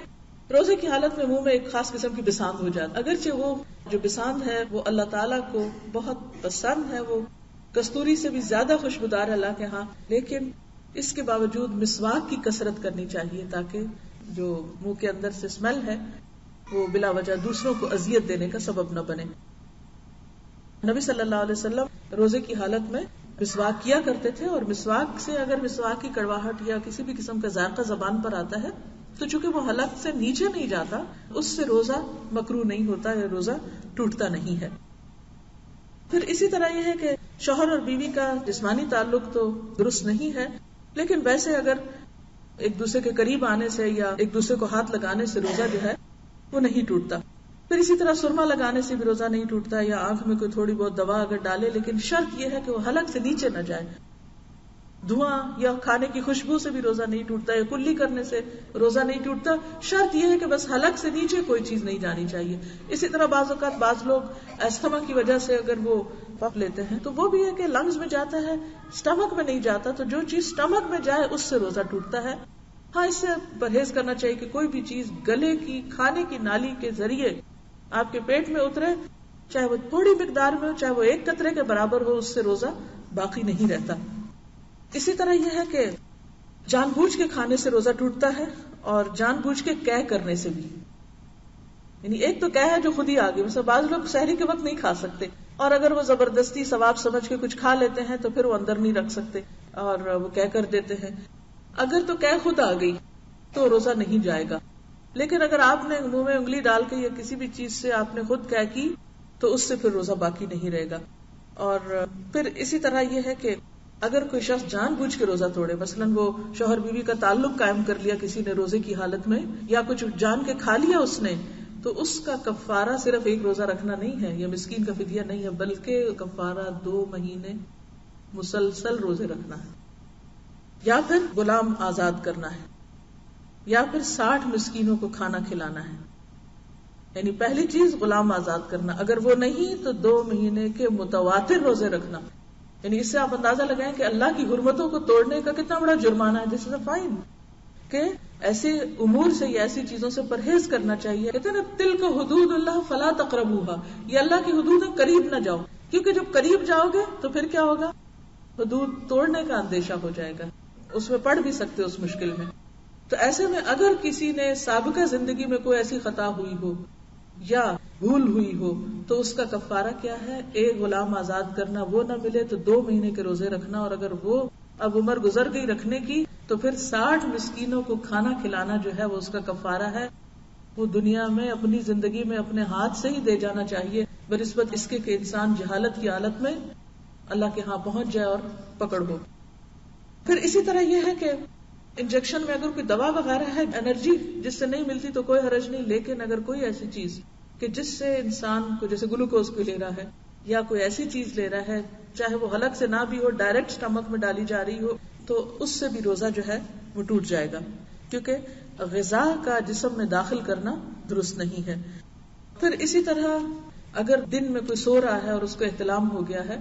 روزے کی حالت میں منہ میں ایک خاص قسم کی بساند ہو جاتی، اگرچہ وہ جو بساند ہے وہ اللہ تعالیٰ کو بہت پسند ہے، وہ کستوری سے بھی زیادہ خوشبودار ہے اللہ کے ہاں، لیکن اس کے باوجود مسواک کی کثرت کرنی چاہیے تاکہ جو منہ کے اندر سے اسمیل ہے وہ بلا وجہ دوسروں کو اذیت دینے کا سبب نہ بنے. نبی صلی اللہ علیہ وسلم روزے کی حالت میں مسواک کیا کرتے تھے، اور مسواک سے اگر مسواک کی کڑواہٹ یا کسی بھی قسم کا ذائقہ زبان پر آتا ہے تو چونکہ وہ حلق سے نیچے نہیں جاتا، اس سے روزہ مکروہ نہیں ہوتا یا روزہ ٹوٹتا نہیں ہے. پھر اسی طرح یہ ہے کہ شوہر اور بیوی کا جسمانی تعلق تو درست نہیں ہے، لیکن ویسے اگر ایک دوسرے کے قریب آنے سے یا ایک دوسرے کو ہاتھ لگانے سے روزہ جو ہے وہ نہیں ٹوٹتا. پھر اسی طرح سرما لگانے سے بھی روزہ نہیں ٹوٹتا، یا آنکھ میں کوئی تھوڑی بہت دوا اگر ڈالے، لیکن شرط یہ ہے کہ وہ حلق سے نیچے نہ جائے. دھواں یا کھانے کی خوشبو سے بھی روزہ نہیں ٹوٹتا، یا کلی کرنے سے روزہ نہیں ٹوٹتا. شرط یہ ہے کہ بس حلق سے نیچے کوئی چیز نہیں جانی چاہیے. اسی طرح بعض اوقات بعض لوگ استھما کی وجہ سے اگر وہ پف لیتے ہیں تو وہ بھی ہے کہ لنگز میں جاتا ہے، اسٹمک میں نہیں جاتا، تو جو چیز اسٹمک میں جائے اس سے روزہ ٹوٹتا ہے. ہاں، اس سے پرہیز کرنا چاہیے کہ کوئی بھی چیز گلے کی، کھانے کی نالی کے ذریعے آپ کے پیٹ میں اترے، چاہے وہ تھوڑی مقدار میں ہو، چاہے وہ ایک قطرے کے برابر ہو، اس سے روزہ باقی نہیں رہتا. اسی طرح یہ ہے کہ جان بوجھ کے کھانے سے روزہ ٹوٹتا ہے، اور جان بوجھ کے قے کرنے سے بھی. یعنی ایک تو قے ہے جو خود ہی آگے، مثلا بعض لوگ سحری کے وقت نہیں کھا سکتے، اور اگر وہ زبردستی ثواب سمجھ کے کچھ کھا لیتے ہیں تو پھر وہ اندر نہیں رکھ سکتے اور وہ قے کر دیتے ہیں. اگر تو قے خود آ گئی تو روزہ نہیں جائے گا، لیکن اگر آپ نے منہ میں انگلی ڈال کے یا کسی بھی چیز سے آپ نے خود قے کی تو اس سے پھر روزہ باقی نہیں رہے گا. اور پھر اسی طرح یہ ہے کہ اگر کوئی شخص جان بوجھ کے روزہ توڑے، مثلا وہ شوہر بیوی کا تعلق قائم کر لیا کسی نے روزے کی حالت میں، یا کچھ جان کے کھا لیا اس نے، تو اس کا کفارہ صرف ایک روزہ رکھنا نہیں ہے یا مسکین کا فدیہ نہیں ہے، بلکہ کفارہ 2 مہینے مسلسل روزے رکھنا ہے، یا پھر غلام آزاد کرنا ہے، یا پھر 60 مسکینوں کو کھانا کھلانا ہے. یعنی پہلی چیز غلام آزاد کرنا، اگر وہ نہیں تو 2 مہینے کے متواتر روزے رکھنا. یعنی اس سے آپ اندازہ لگائیں کہ اللہ کی حرمتوں کو توڑنے کا کتنا بڑا جرمانہ ہے. دس از اے فائن. کہ ایسے امور سے یا ایسی چیزوں سے پرہیز کرنا چاہیے. کہتے ہیں نا تلک حدود اللہ فلا تقربوها، یہ اللہ کی حدود ہے، قریب نہ جاؤ، کیونکہ جب قریب جاؤ گے تو پھر کیا ہوگا، حدود توڑنے کا اندیشہ ہو جائے گا، اس میں پڑ بھی سکتے اس مشکل میں. تو ایسے میں اگر کسی نے سابقہ زندگی میں کوئی ایسی خطا ہوئی ہو یا بھول ہوئی ہو تو اس کا کفارہ کیا ہے، ایک غلام آزاد کرنا، وہ نہ ملے تو 2 مہینے کے روزے رکھنا، اور اگر وہ اب عمر گزر گئی رکھنے کی تو پھر 60 مسکینوں کو کھانا کھلانا جو ہے وہ اس کا کفارہ ہے. وہ دنیا میں اپنی زندگی میں اپنے ہاتھ سے ہی دے جانا چاہیے، بنسبت اس کے کہ انسان جہالت کی حالت میں اللہ کے ہاں پہنچ جائے اور پکڑ ہو۔ پھر اسی طرح یہ ہے کہ انجیکشن میں اگر کوئی دوا وغیرہ ہے، انرجی جس سے نہیں ملتی تو کوئی حرج نہیں، لیکن اگر کوئی ایسی چیز کہ جس سے انسان کو، جیسے گلوکوز کو لے رہا ہے یا کوئی ایسی چیز لے رہا ہے، چاہے وہ حلق سے نہ بھی ہو، ڈائریکٹ اسٹمک میں ڈالی جا رہی ہو، تو اس سے بھی روزہ جو ہے وہ ٹوٹ جائے گا، کیونکہ غذا کا جسم میں داخل کرنا درست نہیں ہے۔ پھر اسی طرح اگر دن میں کوئی سو رہا ہے اور اس کو احتلام ہو گیا ہے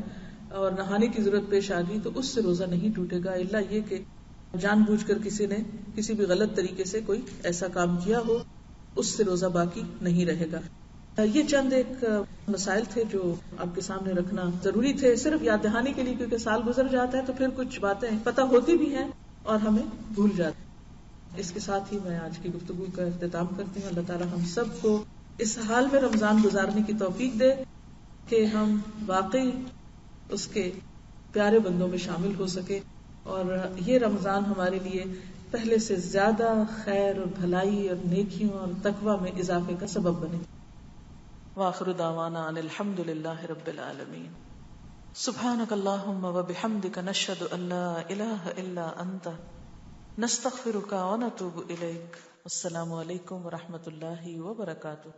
اور نہانے کی ضرورت پیش آ گئی تو اس سے روزہ نہیں ٹوٹے گا، الا یہ کہ جان بوجھ کر کسی نے کسی بھی غلط طریقے سے کوئی ایسا کام کیا ہو، اس سے روزہ باقی نہیں رہے گا۔ یہ چند ایک مسائل تھے جو آپ کے سامنے رکھنا ضروری تھے، صرف یاد دہانی کے لیے، کیونکہ سال گزر جاتا ہے تو پھر کچھ باتیں پتہ ہوتی بھی ہیں اور ہمیں بھول جاتی ہیں۔ اس کے ساتھ ہی میں آج کی گفتگو کا اختتام کرتی ہوں۔ اللہ تعالی ہم سب کو اس حال میں رمضان گزارنے کی توفیق دے کہ ہم واقعی اس کے پیارے بندوں میں شامل ہو سکے، اور یہ رمضان ہمارے لیے پہلے سے زیادہ خیر اور بھلائی اور نیکیوں اور تقوی میں اضافے کا سبب بنے۔ وآخر دعوانا ان الحمد للہ رب العالمین۔ سبحانک اللہم وبحمدک نشہد ان لا الہ الا انت نستغفرک ونتوب الیک۔ السلام علیکم ورحمۃ اللہ وبرکاتہ۔